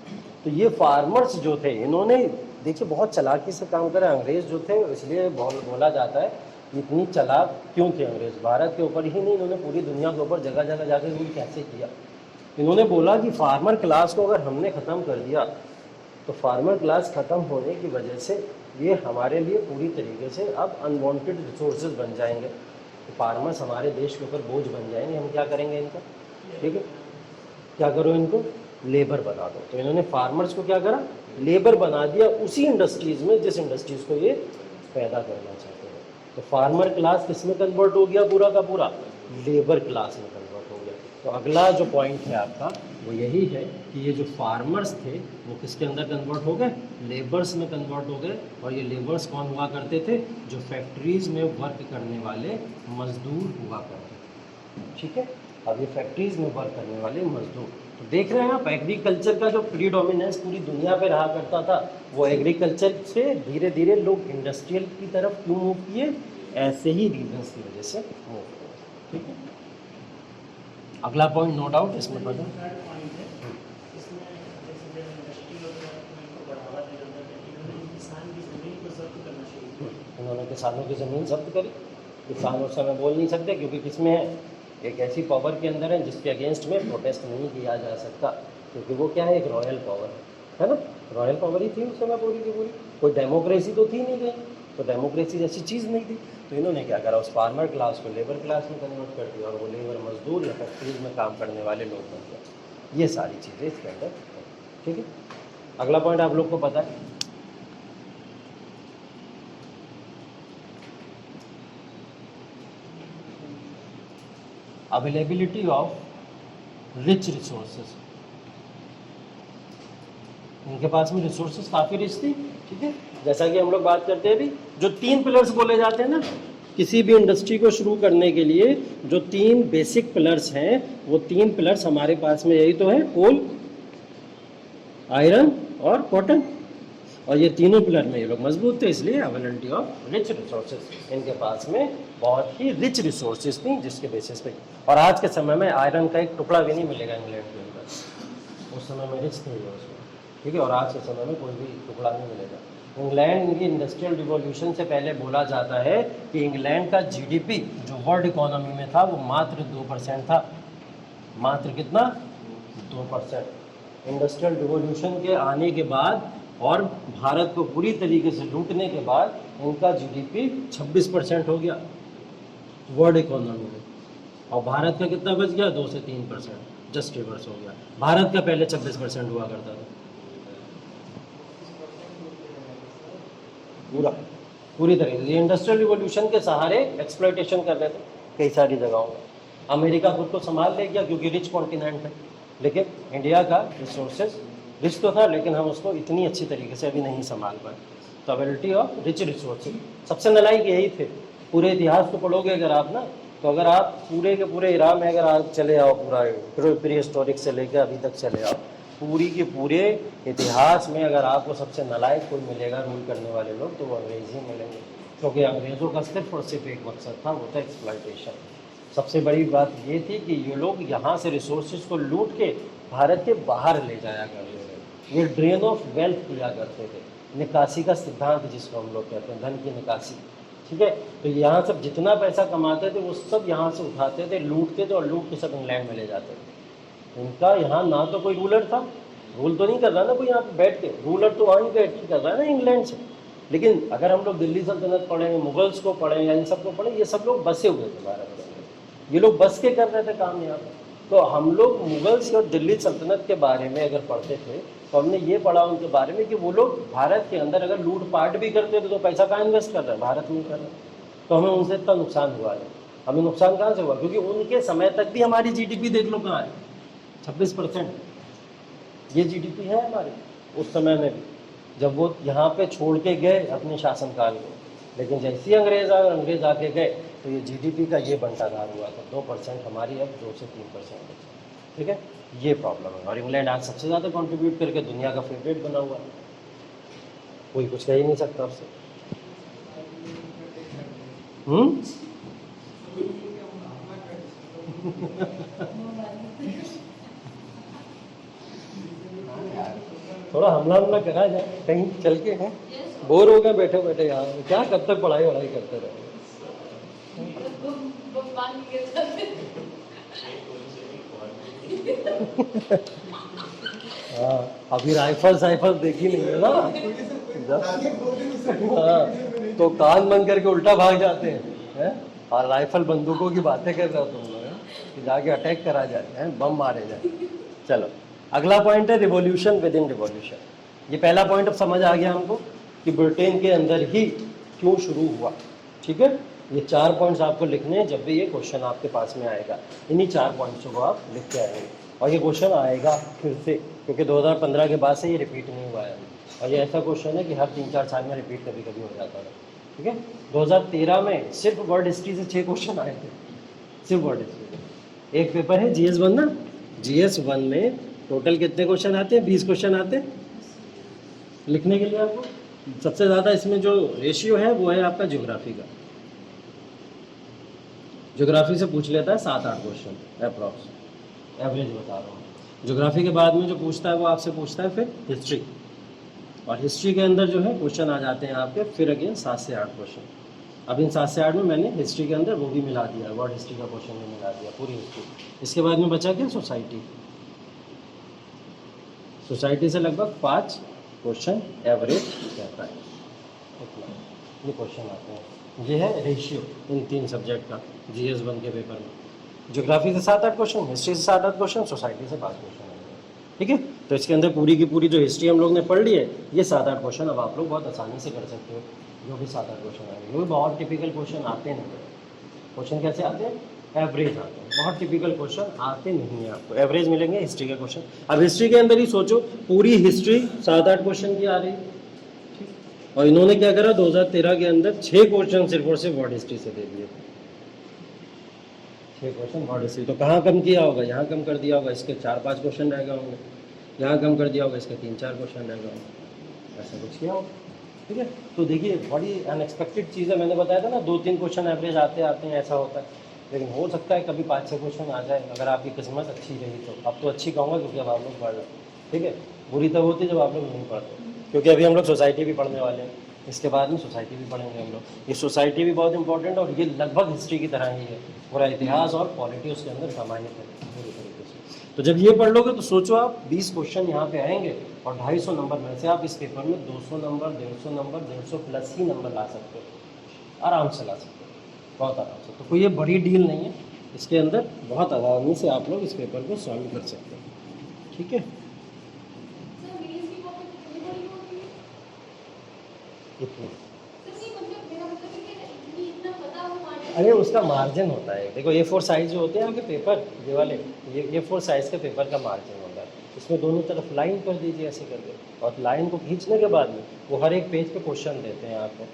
तो ये फार्मर्स जो थे इन्होंने देखिए बहुत चालाकी से काम करा। अंग्रेज जो थे, इसलिए बोला जाता है इतनी चालाक क्यों थे अंग्रेज, भारत के ऊपर ही नहीं, इन्होंने पूरी दुनिया के ऊपर जगह जगह जाके रूल कैसे किया। इन्होंने बोला कि फार्मर क्लास को अगर हमने ख़त्म कर दिया तो फार्मर क्लास ख़त्म होने की वजह से ये हमारे लिए पूरी तरीके से अब अनवांटेड रिसोर्सेज बन जाएंगे। तो फार्मर्स हमारे देश के ऊपर बोझ बन जाएंगे। हम क्या करेंगे इनका, ठीक है, क्या करो इनको लेबर बना दो। तो इन्होंने फार्मर्स को क्या करा, लेबर बना दिया उसी इंडस्ट्रीज़ में जिस इंडस्ट्रीज़ को ये पैदा करना चाहते हैं। तो फार्मर क्लास किस में कन्वर्ट हो गया, पूरा का पूरा लेबर क्लास में कन्वर्ट हो गया। तो अगला जो पॉइंट है आपका वो यही है कि ये जो फार्मर्स थे वो किसके अंदर कन्वर्ट हो गए, लेबर्स में कन्वर्ट हो गए। और ये लेबर्स कौन हुआ करते थे, जो फैक्ट्रीज़ में वर्क करने वाले मजदूर हुआ करते थे। ठीक है, अब ये फैक्ट्रीज़ में वर्क करने वाले मजदूर, तो देख रहे हैं आप एग्रीकल्चर का जो प्रीडोमिनेंस पूरी दुनिया पे रहा करता था, वो एग्रीकल्चर से धीरे धीरे लोग इंडस्ट्रियल की तरफ क्यों मूव किए, ऐसे ही रीजंस की वजह से मूव किए। ठीक है, अगला पॉइंट नो डाउट इसमें पढ़ो। इन्होंने किसानों की ज़मीन जब्त करी। किसान उस समय बोल नहीं सकते क्योंकि किसमें है, एक ऐसी पावर के अंदर है जिसके अगेंस्ट में प्रोटेस्ट नहीं किया जा सकता, क्योंकि वो क्या है, एक रॉयल पावर है ना। रॉयल पावर ही थी उस समय पूरी की पूरी, कोई डेमोक्रेसी तो थी नहीं कहीं, तो डेमोक्रेसी जैसी चीज़ नहीं थी। तो इन्होंने क्या करा, उस फार्मर क्लास को लेबर क्लास में कन्वर्ट कर दिया और वो लेबर मजदूर या फैक्ट्रीज में काम करने वाले लोग बन गए। ये सारी चीज़ें इसके अंदर। ठीक है, अगला पॉइंट आप लोग को पता है, अवेलेबिलिटी ऑफ रिच रिसोर्सेज। इनके पास में रिसोर्सेज काफ़ी रिच थी। ठीक है, जैसा कि हम लोग बात करते हैं अभी, जो 3 पिलर्स बोले जाते हैं ना किसी भी इंडस्ट्री को शुरू करने के लिए, जो 3 बेसिक पिलर्स हैं, वो 3 पिलर्स हमारे पास में यही तो है, कोल, आयरन और कॉटन। और ये तीनों पिलर में ये लोग मजबूत थे, इसलिए अवेलेबिलिटी ऑफ रिच रिसोर्सेज, इनके पास में बहुत ही रिच रिसोर्सेज थी जिसके बेसिस पे। और आज के समय में आयरन का एक टुकड़ा भी नहीं मिलेगा इंग्लैंड के अंदर, उस समय में रिच थे उसमें। ठीक है, और आज के समय में कोई भी टुकड़ा नहीं मिलेगा। इंग्लैंड की इंडस्ट्रियल रिवॉल्यूशन से पहले बोला जाता है कि इंग्लैंड का जीडीपी जो वर्ल्ड इकोनॉमी में था वो मात्र 2% था। मात्र कितना, 2%। इंडस्ट्रियल रिवॉल्यूशन के आने के बाद और भारत को पूरी तरीके से लूटने के बाद इनका जीडीपी 26% हो गया वर्ल्ड इकोनॉमी में, और भारत का कितना बच गया, 2 से 3%, जस्ट रिवर्स हो गया। भारत का पहले 26% हुआ करता था, पूरी तरीके से इंडस्ट्रियल रिवोल्यूशन के सहारे एक्सप्लॉयटेशन कर रहे थे कई सारी जगहों में। अमेरिका खुद को संभाल ले गया क्योंकि रिच कॉन्टिनेंट है, लेकिन इंडिया का रिसोर्सेज रिच तो था, लेकिन हम उसको इतनी अच्छी तरीके से अभी नहीं संभाल पाए। तो अवेलिटी ऑफ रिच रिसोर्सेज, सबसे नालायक यही थे। पूरे इतिहास को पढ़ोगे अगर आप ना, तो अगर आप पूरे के पूरे इराक में अगर आप चले आओ, पूरा प्री हिस्टोरिक से लेकर अभी तक चले आओ, पूरी के पूरे इतिहास में अगर आपको सबसे नालायक कोई मिलेगा रूल करने वाले लोग, तो वो अंग्रेज ही मिलेंगे, क्योंकि अंग्रेज़ों का सिर्फ और सिर्फ एक मकसद था, वो था एक्सप्लॉयटेशन। सबसे बड़ी बात ये थी कि ये लोग यहाँ से रिसोर्सेज को लूट के भारत के बाहर ले जाया करते थे, ये ड्रेन ऑफ वेल्थ किया करते थे, निकासी का सिद्धांत जिसको हम लोग कहते हैं, धन की निकासी, ठीक है। तो यहाँ सब जितना पैसा कमाते थे वो सब यहाँ से उठाते थे, लूटते थे, और लूट के सब इंग्लैंड में ले जाते थे। उनका यहाँ ना तो कोई रूलर था, रूल तो नहीं कर रहा ना कोई यहाँ पे बैठ के, रूलर तो वहीं बैठ के कर रहा है ना इंग्लैंड से। लेकिन अगर हम लोग दिल्ली सल्तनत पढ़ें, मुगल्स को पढ़ें, या इन सबको पढ़ें, ये सब लोग बसे हुए थे भारत में, ये लोग बस के कर रहे थे काम यहाँ पे। तो हम लोग मुगल्स और दिल्ली सल्तनत के बारे में अगर पढ़ते थे तो हमने ये पढ़ा उनके बारे में कि वो लोग भारत के अंदर अगर लूट पाट भी करते थे तो पैसा कहाँ इन्वेस्ट कर रहे हैं, भारत में कर रहे हैं। तो हमें उनसे इतना नुकसान हुआ है। हमें नुकसान कहाँ से हुआ, क्योंकि उनके समय तक भी हमारी जीडीपी देख लो कहाँ है, 26% ये जीडीपी है हमारी उस समय में भी, जब वो यहाँ पे छोड़ के गए अपने शासनकाल को। लेकिन जैसे ही अंग्रेज आके गए तो ये जीडीपी का ये बंटाधार हुआ था, 2% हमारी अब 2 से 3%, ठीक है। ये प्रॉब्लम है, और इंग्लैंड आज सबसे ज़्यादा कंट्रीब्यूट करके दुनिया का फेवरेट बना हुआ है, कोई कुछ कह ही नहीं सकता उससे। थोड़ा हमला करा जाए कहीं चल के, हैं बोर हो गए बैठे बैठे यहाँ, क्या कब तक पढ़ाई वढ़ाई करते रहे। हाँ, अभी राइफल देखी नहीं है ना, हाँ, तो कान बंद करके उल्टा भाग जाते हैं, और राइफल बंदूकों की बातें कर रहे हो तुम लोग, कि जाके अटैक करा जाए, हैं बम मारे जाए। चलो अगला पॉइंट है रिवॉल्यूशन विद इन रिवॉल्यूशन। ये पहला पॉइंट अब समझ आ गया हमको कि ब्रिटेन के अंदर ही क्यों शुरू हुआ, ठीक है। ये 4 पॉइंट्स आपको लिखने हैं जब भी ये क्वेश्चन आपके पास में आएगा, इन्हीं 4 पॉइंट्स को आप लिख के आएंगे। और ये क्वेश्चन आएगा फिर से, क्योंकि 2015 के बाद से ये रिपीट नहीं हुआ है, और ये ऐसा क्वेश्चन है कि हर 3-4 साल में रिपीट कभी कभी हो जाता है, ठीक है। 2013 में सिर्फ वर्ल्ड हिस्ट्री से 6 क्वेश्चन आए थे, सिर्फ वर्ल्ड हिस्ट्री से। एक पेपर है GS1 ना, GS1 में टोटल कितने क्वेश्चन आते हैं, 20 क्वेश्चन आते हैं लिखने के लिए आपको। सबसे ज़्यादा इसमें जो रेशियो है वो है आपका ज्योग्राफी का, ज्योग्राफी से पूछ लेता है 7-8 क्वेश्चन अप्रॉक्स, एवरेज बता रहा हूँ। ज्योग्राफी के बाद में जो पूछता है वो आपसे पूछता है फिर हिस्ट्री, और हिस्ट्री के अंदर जो है क्वेश्चन आ जाते हैं आपके फिर अगेन 7 से 8 क्वेश्चन। अब इन 7 से 8 में मैंने हिस्ट्री के अंदर वो भी मिला दिया, वर्ल्ड हिस्ट्री का क्वेश्चन भी मिला दिया, पूरी हिस्ट्री। इसके बाद में बचा क्या, सोसाइटी। सोसाइटी से लगभग 5 क्वेश्चन एवरेज रहता है, ये क्वेश्चन आते हैं। ये है रेशियो इन 3 सब्जेक्ट का GS1 के पेपर में। ज्योग्राफी से 7-8 क्वेश्चन, हिस्ट्री से 7-8 क्वेश्चन, सोसाइटी से 5 क्वेश्चन आएंगे, ठीक है। तो इसके अंदर पूरी की पूरी जो हिस्ट्री हम लोग ने पढ़ ली है, ये 7-8 क्वेश्चन अब आप लोग बहुत आसानी से कर सकते हो, जो भी 7-8 क्वेश्चन आएंगे। क्योंकि बहुत टिपिकल क्वेश्चन आते नहीं, क्वेश्चन कैसे आते हैं, एवरेज आते हैं, बहुत टिपिकल क्वेश्चन आते नहीं है आपको, एवरेज मिलेंगे हिस्ट्री के क्वेश्चन। अब हिस्ट्री के अंदर ही सोचो, पूरी हिस्ट्री 7-8 क्वेश्चन की आ रही, ठीक। और इन्होंने क्या करा, 2013 के अंदर 6 क्वेश्चन सिर्फ और सिर्फ वर्ल्ड हिस्ट्री से दे दिए, 6 क्वेश्चन वर्ल्ड हिस्ट्री। तो कहाँ कम किया होगा, यहाँ कम कर दिया होगा, इसके 4-5 क्वेश्चन रह गए होंगे, यहाँ कम कर दिया होगा, इसके 3-4 क्वेश्चन रह गए होंगे, ऐसा कुछ किया होगा, ठीक है। तो देखिए बड़ी अनएक्सपेक्टेड चीज़ है, मैंने बताया था ना 2-3 क्वेश्चन एवरेज आते हैं, ऐसा होता है। लेकिन हो सकता है कभी 5-6 क्वेश्चन आ जाए, अगर आपकी किस्मत अच्छी रही तो। अब तो अच्छी कहूँगा क्योंकि अब आप लोग पढ़ रहे हैं, ठीक है। बुरी तब होती जब आप लोग नहीं पढ़ते, क्योंकि अभी हम लोग सोसाइटी भी पढ़ने वाले हैं, इसके बाद में सोसाइटी भी पढ़ेंगे हम लोग। ये सोसाइटी भी बहुत इंपॉर्टेंट, और ये लगभग हिस्ट्री की तरह ही है, पूरा इतिहास और पॉलिटी उसके अंदर समाहित है पूरी तरीके से। तो जब ये पढ़ लोगे तो सोचो आप 20 क्वेश्चन यहाँ पे आएंगे और 250 नंबर में से आप इस पेपर में 200 नंबर 150 नंबर 150 प्लस ही नंबर ला सकते हो, आराम से ला सकते हो, बहुत आराम से। तो कोई ये बड़ी डील नहीं है, इसके अंदर बहुत आसानी से आप लोग इस पेपर को सॉल्व कर सकते हो। ठीक है, सर मेंस की कॉपी कितनी बड़ी होती है? इतनी। सर ये मतलब मेरा मतलब है कि इतना पता हो मार्जिन। अरे उसका मार्जिन होता है, देखो A4 साइज जो होते हैं आपके पेपर, ये वाले ये A4 साइज के पेपर का मार्जिन होता है। इसमें दोनों तरफ लाइन कर दीजिए ऐसे करके, और लाइन को खींचने के बाद में वो हर एक पेज पे क्वेश्चन देते हैं आपको,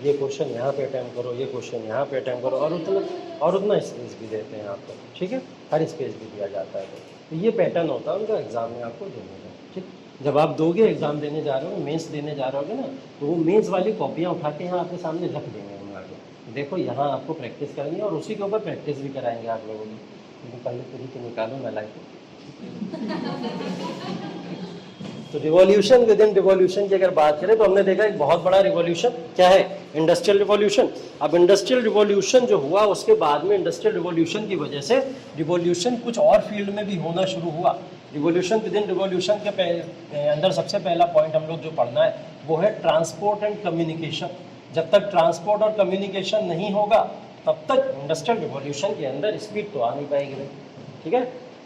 ये क्वेश्चन यहाँ पे अटैम्प्ट करो, ये क्वेश्चन यहाँ पे अटैम्प्ट करो, और उतना स्पेस भी देते हैं आपको। ठीक है, हर स्पेस भी दिया जाता है। तो ये पैटर्न होता है उनका एग्ज़ाम में आपको देने का। ठीक, जब आप दोगे एग्ज़ाम देने जा रहे हो, मेंस देने जा रहे होगे ना, तो वो मेंस वाली कॉपियाँ उठा के यहाँ आपके सामने रख देंगे हम आगे, देखो यहाँ आपको प्रैक्टिस करेंगे और उसी के ऊपर प्रैक्टिस भी कराएंगे आप लोगों को। क्योंकि पहले पूरी तो निकालो मैं लाइक। तो रिवॉल्यूशन विद इन रिवॉल्यूशन की अगर बात करें तो हमने देखा एक बहुत बड़ा रिवॉल्यूशन क्या है, इंडस्ट्रियल रिवॉल्यूशन। अब इंडस्ट्रियल रिवॉल्यूशन जो हुआ उसके बाद में इंडस्ट्रियल रिवॉल्यूशन की वजह से रिवॉल्यूशन कुछ और फील्ड में भी होना शुरू हुआ। रिवॉल्यूशन विद इन रिवॉल्यूशन के अंदर सबसे पहला पॉइंट हम लोग जो पढ़ना है वो है ट्रांसपोर्ट एंड कम्युनिकेशन। जब तक ट्रांसपोर्ट और कम्युनिकेशन नहीं होगा तब तक इंडस्ट्रियल रिवॉल्यूशन के अंदर स्पीड तो आ नहीं पाएगी भाई। ठीक है,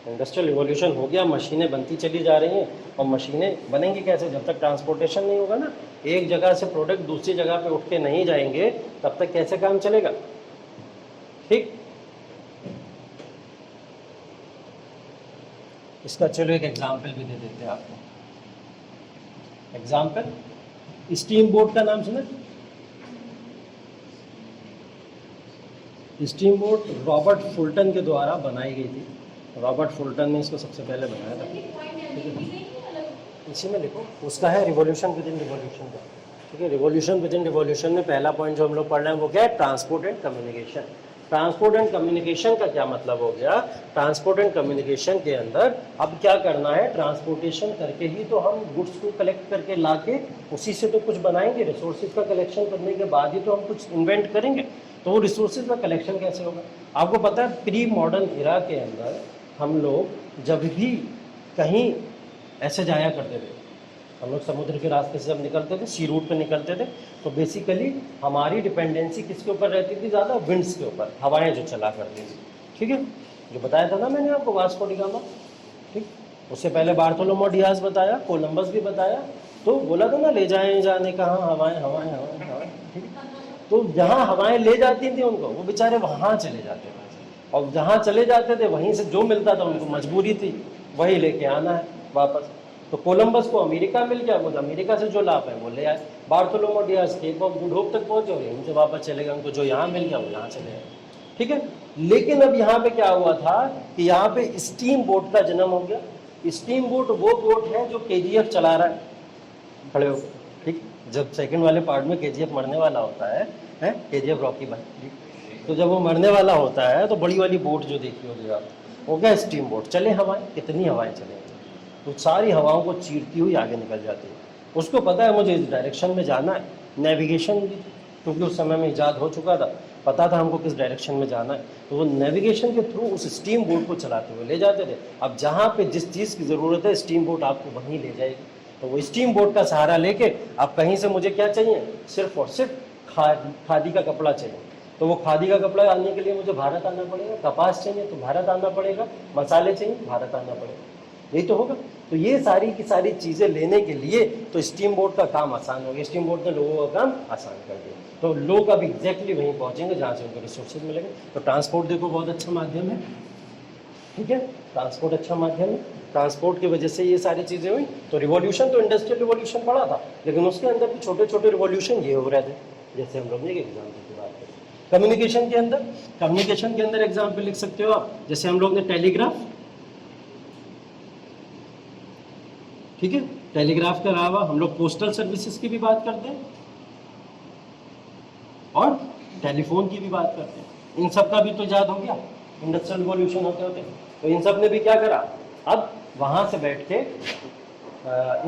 इंडस्ट्रियल रिवॉल्यूशन हो गया, मशीनें बनती चली जा रही हैं, और मशीनें बनेंगी कैसे, जब तक ट्रांसपोर्टेशन नहीं होगा ना, एक जगह से प्रोडक्ट दूसरी जगह पे उठ के नहीं जाएंगे तब तक कैसे काम चलेगा। ठीक, इसका चलो एक एग्जाम्पल भी दे देते हैं आपको। एग्जाम्पल, स्टीम बोट का नाम सुना? स्टीम बोट रॉबर्ट फुल्टन के द्वारा बनाई गई थी। रॉबर्ट फुल्टन ने इसको सबसे पहले बनाया था। इसी में लिखो, उसका है रिवॉल्यूशन विद इन रिवॉल्यूशन का। ठीक है, रिवॉल्यूशन विद इन रिवॉल्यूशन में पहला पॉइंट जो हम लोग पढ़ रहे हैं वो क्या है, transport and communication. Transport and communication का क्या मतलब हो गया, ट्रांसपोर्ट एंड कम्युनिकेशन के अंदर अब क्या करना है, ट्रांसपोर्टेशन करके ही तो हम गुड्स को कलेक्ट करके ला के उसी से तो कुछ बनाएंगे, रिसोर्सेज का कलेक्शन करने के बाद ही तो हम कुछ इन्वेंट करेंगे। तो वो रिसोर्सेज का कलेक्शन कैसे होगा, आपको पता है प्री मॉडर्न इरा के अंदर हम लोग जब भी कहीं ऐसे जाया करते थे, हम लोग समुद्र के रास्ते से जब निकलते थे, सी रूट पे निकलते थे, तो बेसिकली हमारी डिपेंडेंसी किसके ऊपर रहती थी ज़्यादा, विंड्स के ऊपर, हवाएं जो चला करती थी। ठीक है, जो बताया था ना मैंने आपको, वास्को डी गामा। ठीक, उससे पहले बार्थोलोमो डियाज बताया, कोलंबस भी बताया, तो बोला था ना ले जाएं जाने कहाँ हवाएं हवाएं हवाएं हवाएं। ठीक, तो जहाँ हवाएं ले जाती थी उनको, वो बेचारे वहाँ चले जाते थे, और जहाँ चले जाते थे वहीं से जो मिलता था उनको मजबूरी थी वही लेके आना है वापस। तो कोलंबस को अमेरिका मिल गया, वो अमेरिका से जो ला पाए वो ले आए। Bartholomew Dias Cape of Good Hope तक पहुंचे और यहीं से वापस चले गए, उनको जो यहाँ मिल गया वो यहाँ चले गए। ठीक है, लेकिन अब यहाँ पे क्या हुआ था कि यहाँ पे स्टीम बोट का जन्म हो गया। स्टीम बोट वो बोट है जो KGF चला रहा है, खड़े हो। ठीक, जब सेकंड वाले पार्ट में KGF मरने वाला होता है KGF रॉकी भाई, तो जब वो मरने वाला होता है तो बड़ी वाली बोट जो देखी होगी आप, वो क्या स्टीम बोट, चले हवाएं, कितनी हवाएं चलेंगी, तो सारी हवाओं को चीरती हुई आगे निकल जाती है। उसको पता है मुझे इस डायरेक्शन में जाना है, नेविगेशन भी क्योंकि उस समय में ईजाद हो चुका था, पता था हमको किस डायरेक्शन में जाना है, तो वो नेविगेशन के थ्रू उस स्टीम बोट को चलाते हुए ले जाते थे। अब जहाँ पे जिस चीज़ की ज़रूरत है स्टीम बोट आपको वहीं ले जाएगी। तो वो स्टीम बोट का सहारा लेके अब कहीं से मुझे क्या चाहिए, सिर्फ और सिर्फ खादी का कपड़ा चाहिए, तो वो खादी का कपड़ा आने के लिए मुझे भारत आना पड़ेगा, कपास चाहिए तो भारत आना पड़ेगा, मसाले चाहिए भारत आना पड़ेगा, यही तो होगा। तो ये सारी की सारी चीज़ें लेने के लिए तो स्टीम बोट का काम आसान हो गया, स्टीम बोट ने लोगों का काम आसान कर दिया। तो लोग अब एग्जैक्टली वहीं पहुंचेंगे जहाँ से उनको रिसोर्सेज मिलेंगे। तो ट्रांसपोर्ट देखो बहुत अच्छा माध्यम है। ठीक है, ट्रांसपोर्ट अच्छा माध्यम है, ट्रांसपोर्ट की वजह से ये सारी चीज़ें हुई। तो रिवॉल्यूशन तो इंडस्ट्रियल रिवॉल्यूशन पड़ा था, लेकिन उसके अंदर भी छोटे छोटे रिवॉल्यूशन ये हो रहे थे, जैसे हम लोग ने एक एग्जाम्पल की बात करी। कम्युनिकेशन के अंदर एग्जाम्पल लिख सकते हो आप, जैसे हम लोग ने टेलीग्राफ। ठीक है, टेलीग्राफ के अलावा हम लोग पोस्टल सर्विसेज की भी बात करते हैं और टेलीफोन की भी बात करते हैं। इन सब का भी तो याद हो गया इंडस्ट्रियल रिवॉल्यूशन होते होते। तो इन सब ने भी क्या करा, अब वहाँ से बैठ के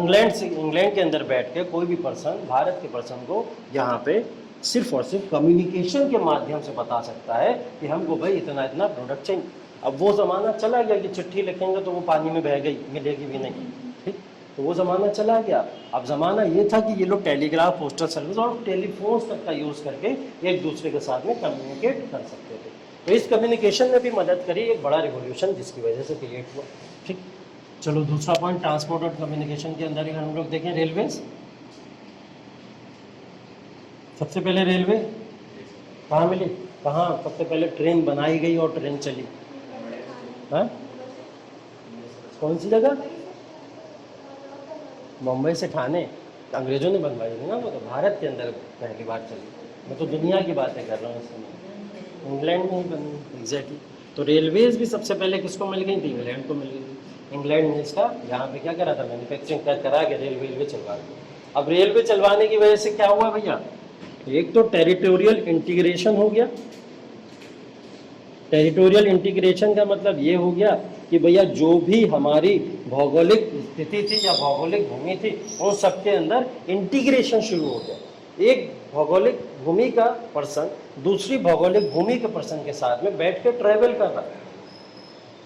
इंग्लैंड के अंदर बैठ के कोई भी पर्सन, भारत के पर्सन को यहाँ पे सिर्फ और सिर्फ कम्युनिकेशन के माध्यम से बता सकता है कि हमको भाई इतना इतना प्रोडक्ट चाहिए। अब वो ज़माना चला गया कि चिट्ठी लिखेंगे तो वो पानी में बह गई, मिलेगी भी नहीं, ठीक। तो वो ज़माना चला गया। अब ज़माना ये था कि ये लोग टेलीग्राफ, पोस्टल सर्विस और टेलीफोन्स तक का यूज़ करके एक दूसरे के साथ में कम्युनिकेट कर सकते थे। तो इस कम्युनिकेशन ने भी मदद करी, एक बड़ा रिवोल्यूशन जिसकी वजह से क्रिएट हुआ, ठीक। चलो दूसरा पॉइंट ट्रांसपोर्ट और कम्युनिकेशन के अंदर हम लोग देखें रेलवेज। सबसे पहले रेलवे कहाँ मिली, कहाँ सबसे पहले ट्रेन बनाई गई और ट्रेन चली, हाँ कौन सी जगह? मुंबई से ठाणे, अंग्रेजों ने बनवाई थी ना वो, तो भारत के अंदर पहली बार चली। मैं तो दुनिया की बातें कर रहा हूँ इस समय, इंग्लैंड में ही बनी एग्जैक्टली। तो रेलवेज भी सबसे पहले किसको मिल गई थी? इंग्लैंड को मिल गई थी। इंग्लैंड ने इसका यहाँ पे क्या करा था, मैन्युफैक्चरिंग करा के रेलवे चलवा दी। अब रेलवे चलवाने की वजह से क्या हुआ भैया, एक तो टेरिटोरियल इंटीग्रेशन हो गया। टेरिटोरियल इंटीग्रेशन का मतलब ये हो गया कि भैया जो भी हमारी भौगोलिक स्थिति थी या भौगोलिक भूमि थी उन सबके अंदर इंटीग्रेशन शुरू हो गया। एक भौगोलिक भूमि का पर्सन दूसरी भौगोलिक भूमि के पर्सन के साथ में बैठ के ट्रेवल कर रहा है।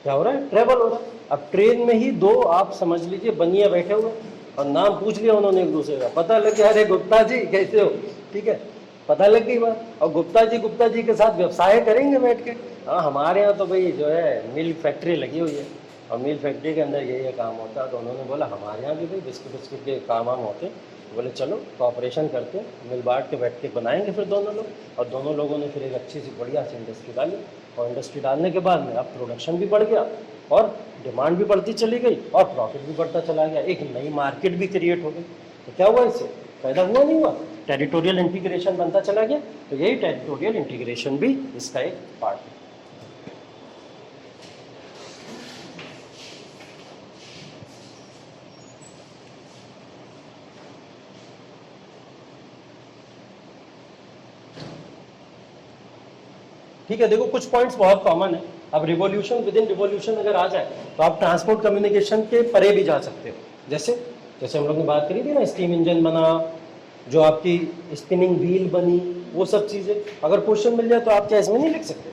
क्या हो रहा है? ट्रेवल हो रहा है। अब ट्रेन में ही दो आप समझ लीजिए बनिया बैठे हुए और नाम पूछ लिया उन्होंने एक दूसरे का, पता लग गया अरे गुप्ता जी कैसे हो, ठीक है, पता लग गई बात। और गुप्ता जी के साथ व्यवसाय करेंगे बैठ के। हाँ हमारे यहाँ तो भाई जो है मिल्क फैक्ट्री लगी हुई है और मिल्क फैक्ट्री के अंदर ये काम होता है। तो उन्होंने बोला हमारे यहाँ भी भाई बिस्किट के काम वाम होते, बोले चलो कॉपरेशन करते, मिल बांट के बैठ के बनाएंगे फिर दोनों लोग। और दोनों लोगों ने फिर एक अच्छी सी बढ़िया सी इंडस्ट्री डाली और इंडस्ट्री डालने के बाद में अब प्रोडक्शन भी बढ़ गया और डिमांड भी बढ़ती चली गई और प्रॉफिट भी बढ़ता चला गया, एक नई मार्केट भी क्रिएट हो गई। तो क्या हुआ, इससे फायदा हुआ नहीं हुआ? टेरिटोरियल इंटीग्रेशन बनता चला गया। तो यही टेरिटोरियल इंटीग्रेशन भी इसका एक पार्ट है। ठीक है, देखो कुछ पॉइंट्स बहुत कॉमन है। अब रिवॉल्यूशन विद इन रिवॉल्यूशन अगर आ जाए तो आप ट्रांसपोर्ट कम्युनिकेशन के परे भी जा सकते हो। जैसे जैसे हम लोग ने बात करी थी ना, स्टीम इंजन बना, जो आपकी स्पिनिंग व्हील बनी, वो सब चीज़ें अगर क्वेश्चन मिल जाए तो आप क्या इसमें नहीं लिख सकते?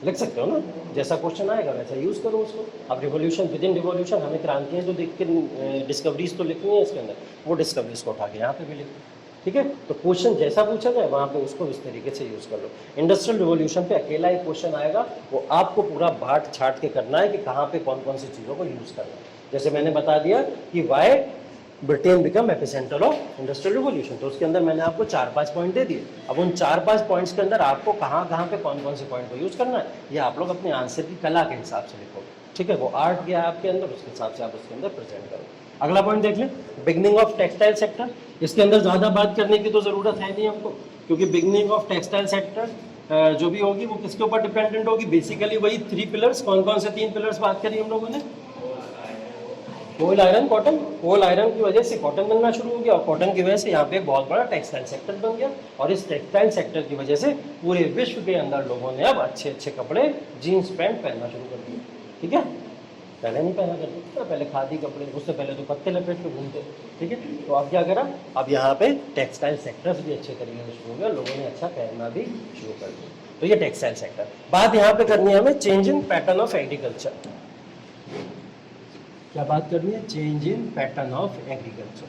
लिख सकते हो ना, जैसा क्वेश्चन आएगा वैसा यूज़ करो उसको। अब रिवॉल्यूशन विद इन रिवॉल्यूशन, हमें क्रांतियाँ जो देख के डिस्कवरीज तो लिखनी है इसके अंदर, वो डिस्कवरीज को उठा के यहाँ पे भी लिखो, ठीक है। तो क्वेश्चन जैसा पूछा जाए वहाँ पे उसको इस तरीके से यूज़ कर लो। इंडस्ट्रियल रिवॉल्यूशन पे अकेला एक क्वेश्चन आएगा, वो आपको पूरा बांट छाट के करना है कि कहाँ पे कौन कौन सी चीज़ों को यूज़ करना है। जैसे मैंने बता दिया कि why Britain become epicentre of industrial revolution, तो उसके अंदर मैंने आपको 4-5 पॉइंट दे दिए। अब उन 4-5 पॉइंट्स के अंदर आपको कहाँ पे कौन कौन से पॉइंट को यूज़ करना है, ये आप लोग अपने आंसर की कला के हिसाब से लिखोगे, ठीक है। वो आर्ट गया आपके अंदर, उसके हिसाब से आप उसके अंदर प्रेजेंट करो। अगला पॉइंट देख लें, बिगनिंग ऑफ टेक्सटाइल सेक्टर। इसके अंदर ज़्यादा बात करने की तो ज़रूरत है नहीं हमको, क्योंकि बिगनिंग ऑफ टेक्सटाइल सेक्टर जो भी होगी वो किसके ऊपर डिपेंडेंट होगी? बेसिकली वही 3 पिलर्स। कौन कौन से 3 पिलर्स बात करी हम लोगों ने? कोल आयरन कॉटन। कोल आयरन की वजह से कॉटन बनना शुरू हो गया और कॉटन की वजह से यहाँ पे एक बहुत बड़ा टेक्सटाइल सेक्टर बन गया। और इस टेक्सटाइल सेक्टर की वजह से पूरे विश्व के अंदर लोगों ने अब अच्छे अच्छे कपड़े, जीन्स पैंट पहनना शुरू कर दिए, ठीक है। पहले नहीं पहना करते थे, पहले खादी कपड़े, उससे पहले तो पत्ते लपेट के घूमते, ठीक है। तो अब क्या करा, अब यहाँ पे टेक्सटाइल सेक्टर्स भी अच्छे तरीके से शुरू हो गया, लोगों ने अच्छा पहनना भी शुरू कर दिया। तो ये टेक्सटाइल सेक्टर। बात यहाँ पे करनी है हमें change in pattern of agriculture. क्या बात करनी है? Change in pattern of agriculture.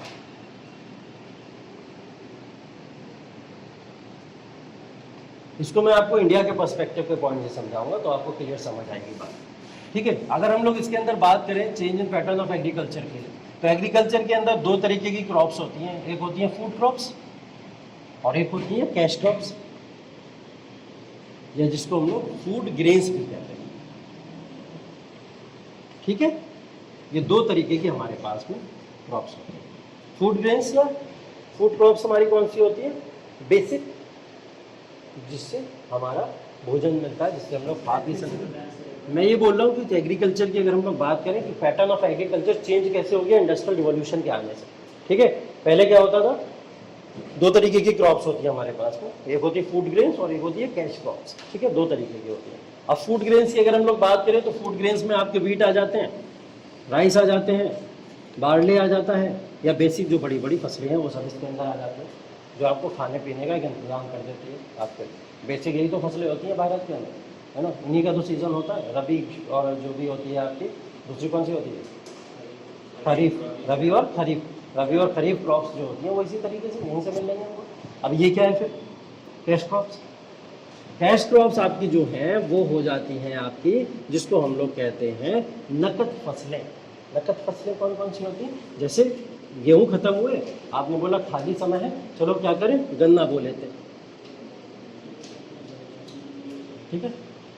इसको मैं आपको इंडिया के पर्सपेक्टिव के पॉइंट से समझाऊंगा तो आपको क्लियर समझ आएगी बात, ठीक है। अगर हम लोग इसके अंदर बात करें change in pattern of agriculture के लिए, तो एग्रीकल्चर के अंदर 2 तरीके की क्रॉप्स होती हैं, एक होती है फूड क्रॉप्स और एक होती है कैश क्रॉप्स, या जिसको हम लोग फूड ग्रेन्स भी कहते हैं, ठीक है। ये 2 तरीके की हमारे पास में क्रॉप्स होती हैं। फूड ग्रेन्स या फूड क्रॉप्स हमारी कौन सी होती है? बेसिक, जिससे हमारा भोजन मिलता है, जिससे हम लोग खा पी सकते हैं। मैं ये बोल रहा हूँ कि एग्रीकल्चर की अगर हम लोग बात करें कि पैटर्न ऑफ एग्रीकल्चर चेंज कैसे हो गया इंडस्ट्रियल रिवॉल्यूशन के आने से, ठीक है। पहले क्या होता था, 2 तरीके की क्रॉप्स होती है हमारे पास में, एक होती है फूड ग्रेन्स और एक होती है कैश क्रॉप्स, ठीक है। 2 तरीके की होती है। अब फूड ग्रेन्स की अगर हम लोग बात करें तो फूड ग्रेन्स में आपके व्हीट आ जाते हैं, राइस आ जाते हैं, बार्ले आ जाता है, या बेसिक जो बड़ी बड़ी फसलें हैं वो सब इसके अंदर आ जाते हैं, जो आपको खाने पीने का एक इंतजाम कर देती है। आपके बेसिक यही तो फसलें होती हैं भारत के अंदर, है ना, इन्हीं का तो सीज़न होता है, रबी और जो भी होती है आपकी दूसरी कौन सी होती है, खरीफ, रबी और खरीफ, रबी और खरीफ क्रॉप्स जो होती हैं वो इसी तरीके से यहीं से मिल लेंगे हमको। अब ये क्या है फिर, कैश क्रॉप्स। कैश क्रॉप्स आपकी जो हैं वो हो जाती हैं आपकी, जिसको हम लोग कहते हैं नकद फसलें। नकद फसलें कौन कौन सी होती हैं, जैसे गेहूं खत्म हुए, आपने बोला खाली समय है, चलो क्या करें, गन्ना बो लेते हैं, ठीक है,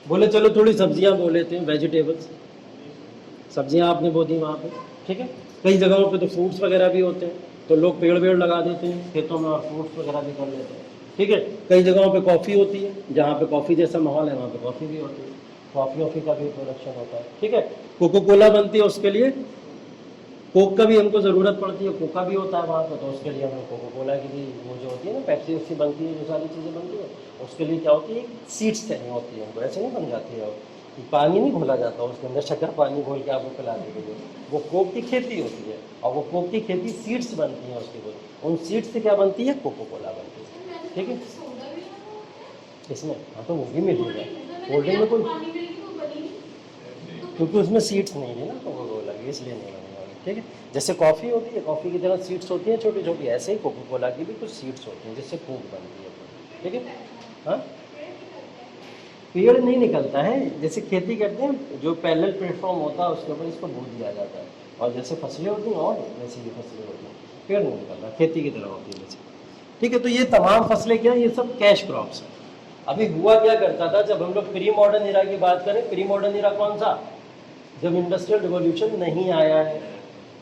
बोले चलो थोड़ी सब्जियां बो लेते हैं, वेजिटेबल्स, सब्जियां आपने बो दी वहाँ पे, ठीक है। कई जगहों पे तो फ्रूट्स वगैरह भी होते हैं, तो लोग पेड़ वेड़ लगा देते हैं खेतों में और फ्रूट्स वगैरह भी कर लेते हैं, ठीक है। कई जगहों पे कॉफ़ी होती है, जहाँ पे कॉफ़ी जैसा माहौल है वहाँ पे कॉफ़ी भी होती है, कॉफ़ी का भी प्रोडक्शन होता है, ठीक है। कोको कोला बनती है, उसके लिए कोक का भी हमको ज़रूरत पड़ती है, कोका भी होता है वहाँ पे, तो उसके लिए हमें कोको कोला की भी वो जो होती है ना, पेप्सी वेप्सी बनती है, जो सारी चीज़ें बनती है, उसके लिए क्या होती है, सीड्स चाहिए होती है हमको, ऐसे नहीं बन जाती है कि पानी नहीं घोला जाता उसके अंदर, शक्कर पानी घोल के आपको पिलाने के लिए, वो कोक की खेती होती है, और वो कोक की खेती सीड्स बनती हैं उसके लिए, उन सीड्स से क्या बनती है, कोको कोला बनती है, ठीक है। इसमें हाँ तो वो भी मिलेगा, कोल्ड ड्रिंक में कोई, क्योंकि उसमें सीड्स नहीं है ना कोको कोला की, इसलिए नहीं बनेगा, ठीक है। जैसे कॉफ़ी होती है, कॉफ़ी की तरह सीड्स होती हैं छोटी छोटी, ऐसे ही कोको कोला की भी कुछ सीड्स होती हैं जिससे कोक बनती है, ठीक है। हाँ, पेड़ नहीं निकलता है, जैसे खेती करते हैं जो पैरेलल प्लेटफॉर्म होता है उसके ऊपर इसको बो दिया जाता है, और जैसे फसलें होती हैं और वैसे ही फसलें होती हैं, पेड़ नहीं निकलता, खेती की तरह होती है वैसे, ठीक है। तो ये तमाम फसलें क्या है, ये सब कैश क्रॉप्स हैं। अभी हुआ क्या करता था, जब हम लोग प्री मॉडर्न इरा की बात करें, प्री मॉडर्न इरा कौन सा, जब इंडस्ट्रियल रिवॉल्यूशन नहीं आया है,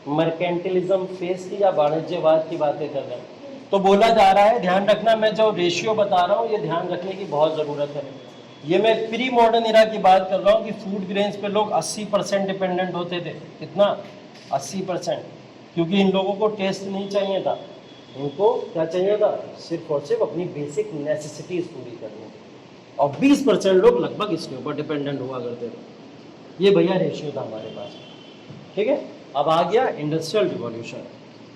मर्केंटिलिज्म फेस की या वाणिज्यवाद की बातें कर रहे हैं, तो बोला जा रहा है, ध्यान रखना मैं जो रेशियो बता रहा हूँ ये ध्यान रखने की बहुत ज़रूरत है, ये मैं प्री मॉडर्न इरा की बात कर रहा हूँ कि फूड ग्रेन्स पे लोग 80% डिपेंडेंट होते थे, कितना, 80%, क्योंकि इन लोगों को टेस्ट नहीं चाहिए था, उनको क्या चाहिए था, सिर्फ और सिर्फ अपनी बेसिक नेसेसिटीज पूरी करनी थी, और 20% लोग लगभग इसके ऊपर डिपेंडेंट हुआ करते थे। ये भैया रेशियो था हमारे पास, ठीक है। अब आ गया इंडस्ट्रियल रिवॉल्यूशन।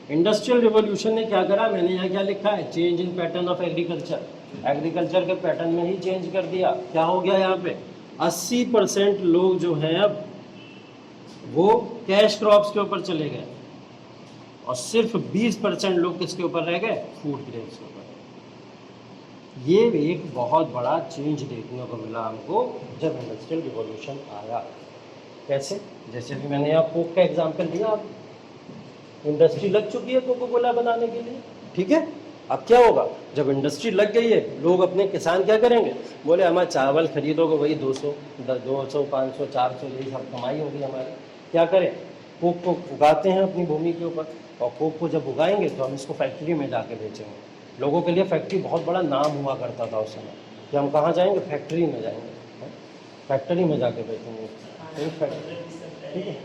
इंडस्ट्रियल रिवॉल्यूशन ने क्या करा, मैंने यहाँ क्या लिखा है, change in pattern of agriculture, agriculture के पैटर्न में ही चेंज कर दिया। क्या हो गया यहाँ पे, 80% लोग जो हैं अब वो कैश क्रॉप्स के ऊपर चले गए, और सिर्फ 20% लोग किसके ऊपर रह गए, फूड ग्रेन्स के ऊपर। ये एक बहुत बड़ा चेंज देखने को मिला हमको जब इंडस्ट्रियल रिवॉल्यूशन आया। कैसे, जैसे भी मैंने यहाँ कोक का एग्जाम्पल दिया, आप इंडस्ट्री लग चुकी है कोको कोला बनाने के लिए, ठीक है। अब क्या होगा, जब इंडस्ट्री लग गई है, लोग अपने किसान क्या करेंगे, बोले हमारा चावल खरीदोगे वही 200 500 400 यही सब कमाई होगी हमारी, क्या करें, कोक को उगाते हैं अपनी भूमि के ऊपर, और कोक को जब उगाएंगे तो हम इसको फैक्ट्री में जाके बेचेंगे। लोगों के लिए फैक्ट्री बहुत बड़ा नाम हुआ करता था उस समय, कि हम कहाँ जाएंगे, फैक्ट्री में जाएंगे, फैक्ट्री में जाके बेचेंगे, ठीक है।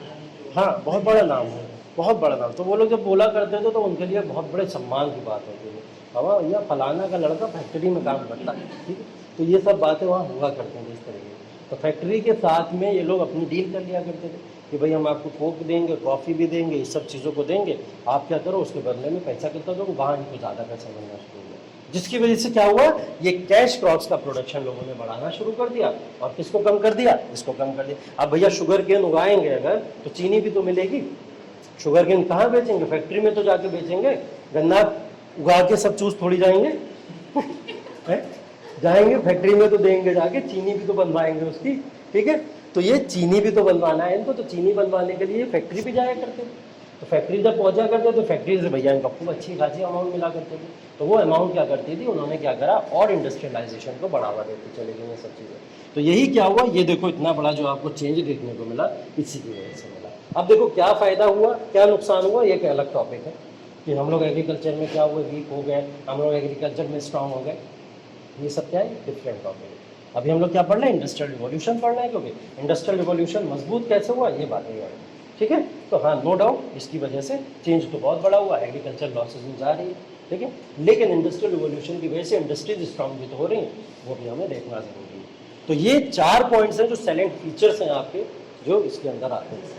हाँ, बहुत बड़ा नाम है, बहुत बड़ा नाम। तो वो लोग जब बोला करते थे तो उनके लिए बहुत बड़े सम्मान की बात होती थी, बाबा भैया फलाना का लड़का फैक्ट्री में काम करता है, ठीक है। तो ये सब बातें वहाँ हुआ करती थी इस तरीके की। तो फैक्ट्री के साथ में ये लोग अपनी डील कर लिया करते थे कि भाई हम आपको कोक देंगे, कॉफ़ी भी देंगे, इस सब चीज़ों को देंगे, आप क्या करो उसके बदले में पैसा कितना दो, वहाँ इनको ज़्यादा पैसा मिलना शुरू हुआ, जिसकी वजह से क्या हुआ, ये कैश क्रॉप्स का प्रोडक्शन लोगों ने बढ़ाना शुरू कर दिया, और किसको कम कर दिया, इसको कम कर दिया। अब भैया शुगर केन उगाएंगे अगर तो चीनी भी तो मिलेगी, शुगर केन कहाँ बेचेंगे, फैक्ट्री में तो जाके बेचेंगे, गन्ना उगा के सब चूस थोड़ी जाएंगे जाएंगे फैक्ट्री में तो देंगे जाके, चीनी भी तो बनवाएंगे उसकी, ठीक है। तो ये चीनी भी तो बनवाना है इनको, तो चीनी बनवाने के लिए फैक्ट्री भी जाया करते थे। तो फैक्ट्री जब पहुंचा करते तो फैक्ट्री से भैया इनको खूब अच्छी खासी अमाउंट मिला करते थे। तो वो अमाउंट क्या करती थी, उन्होंने क्या करा, और इंडस्ट्रियलाइजेशन को बढ़ावा देते चले गए ये सब चीज़ें। तो यही क्या हुआ, ये देखो इतना बड़ा जो आपको चेंज देखने को मिला, इसी की वजह से मिला। अब देखो क्या फ़ायदा हुआ, क्या नुकसान हुआ, ये एक अलग टॉपिक है कि हम लोग एग्रीकल्चर में क्या हुए, वीक हो गए, हम लोग एग्रीकल्चर में स्ट्रांग हो गए, ये सब क्या है, डिफरेंट टॉपिक है। अभी हम लोग क्या पढ़ रहे हैं, इंडस्ट्रियल रिवॉल्यूशन पढ़ रहे हैं, क्योंकि इंडस्ट्रियल रिवॉल्यूशन मजबूत कैसे हुआ, ये बातें हैं, ठीक है। तो हाँ, नो डाउट इसकी वजह से चेंज तो बहुत बड़ा हुआ, एग्रीकल्चर लॉसेज में जा रही है, ठीक है। लेकिन इंडस्ट्रियल रिवॉल्यूशन की वजह से इंडस्ट्रीज स्ट्रांग भी तो हो रही हैं, वो भी हमें देखना जरूरी है। तो ये 4 पॉइंट्स हैं जो सैलेंट फीचर्स हैं आपके, जो इसके अंदर आते हैं।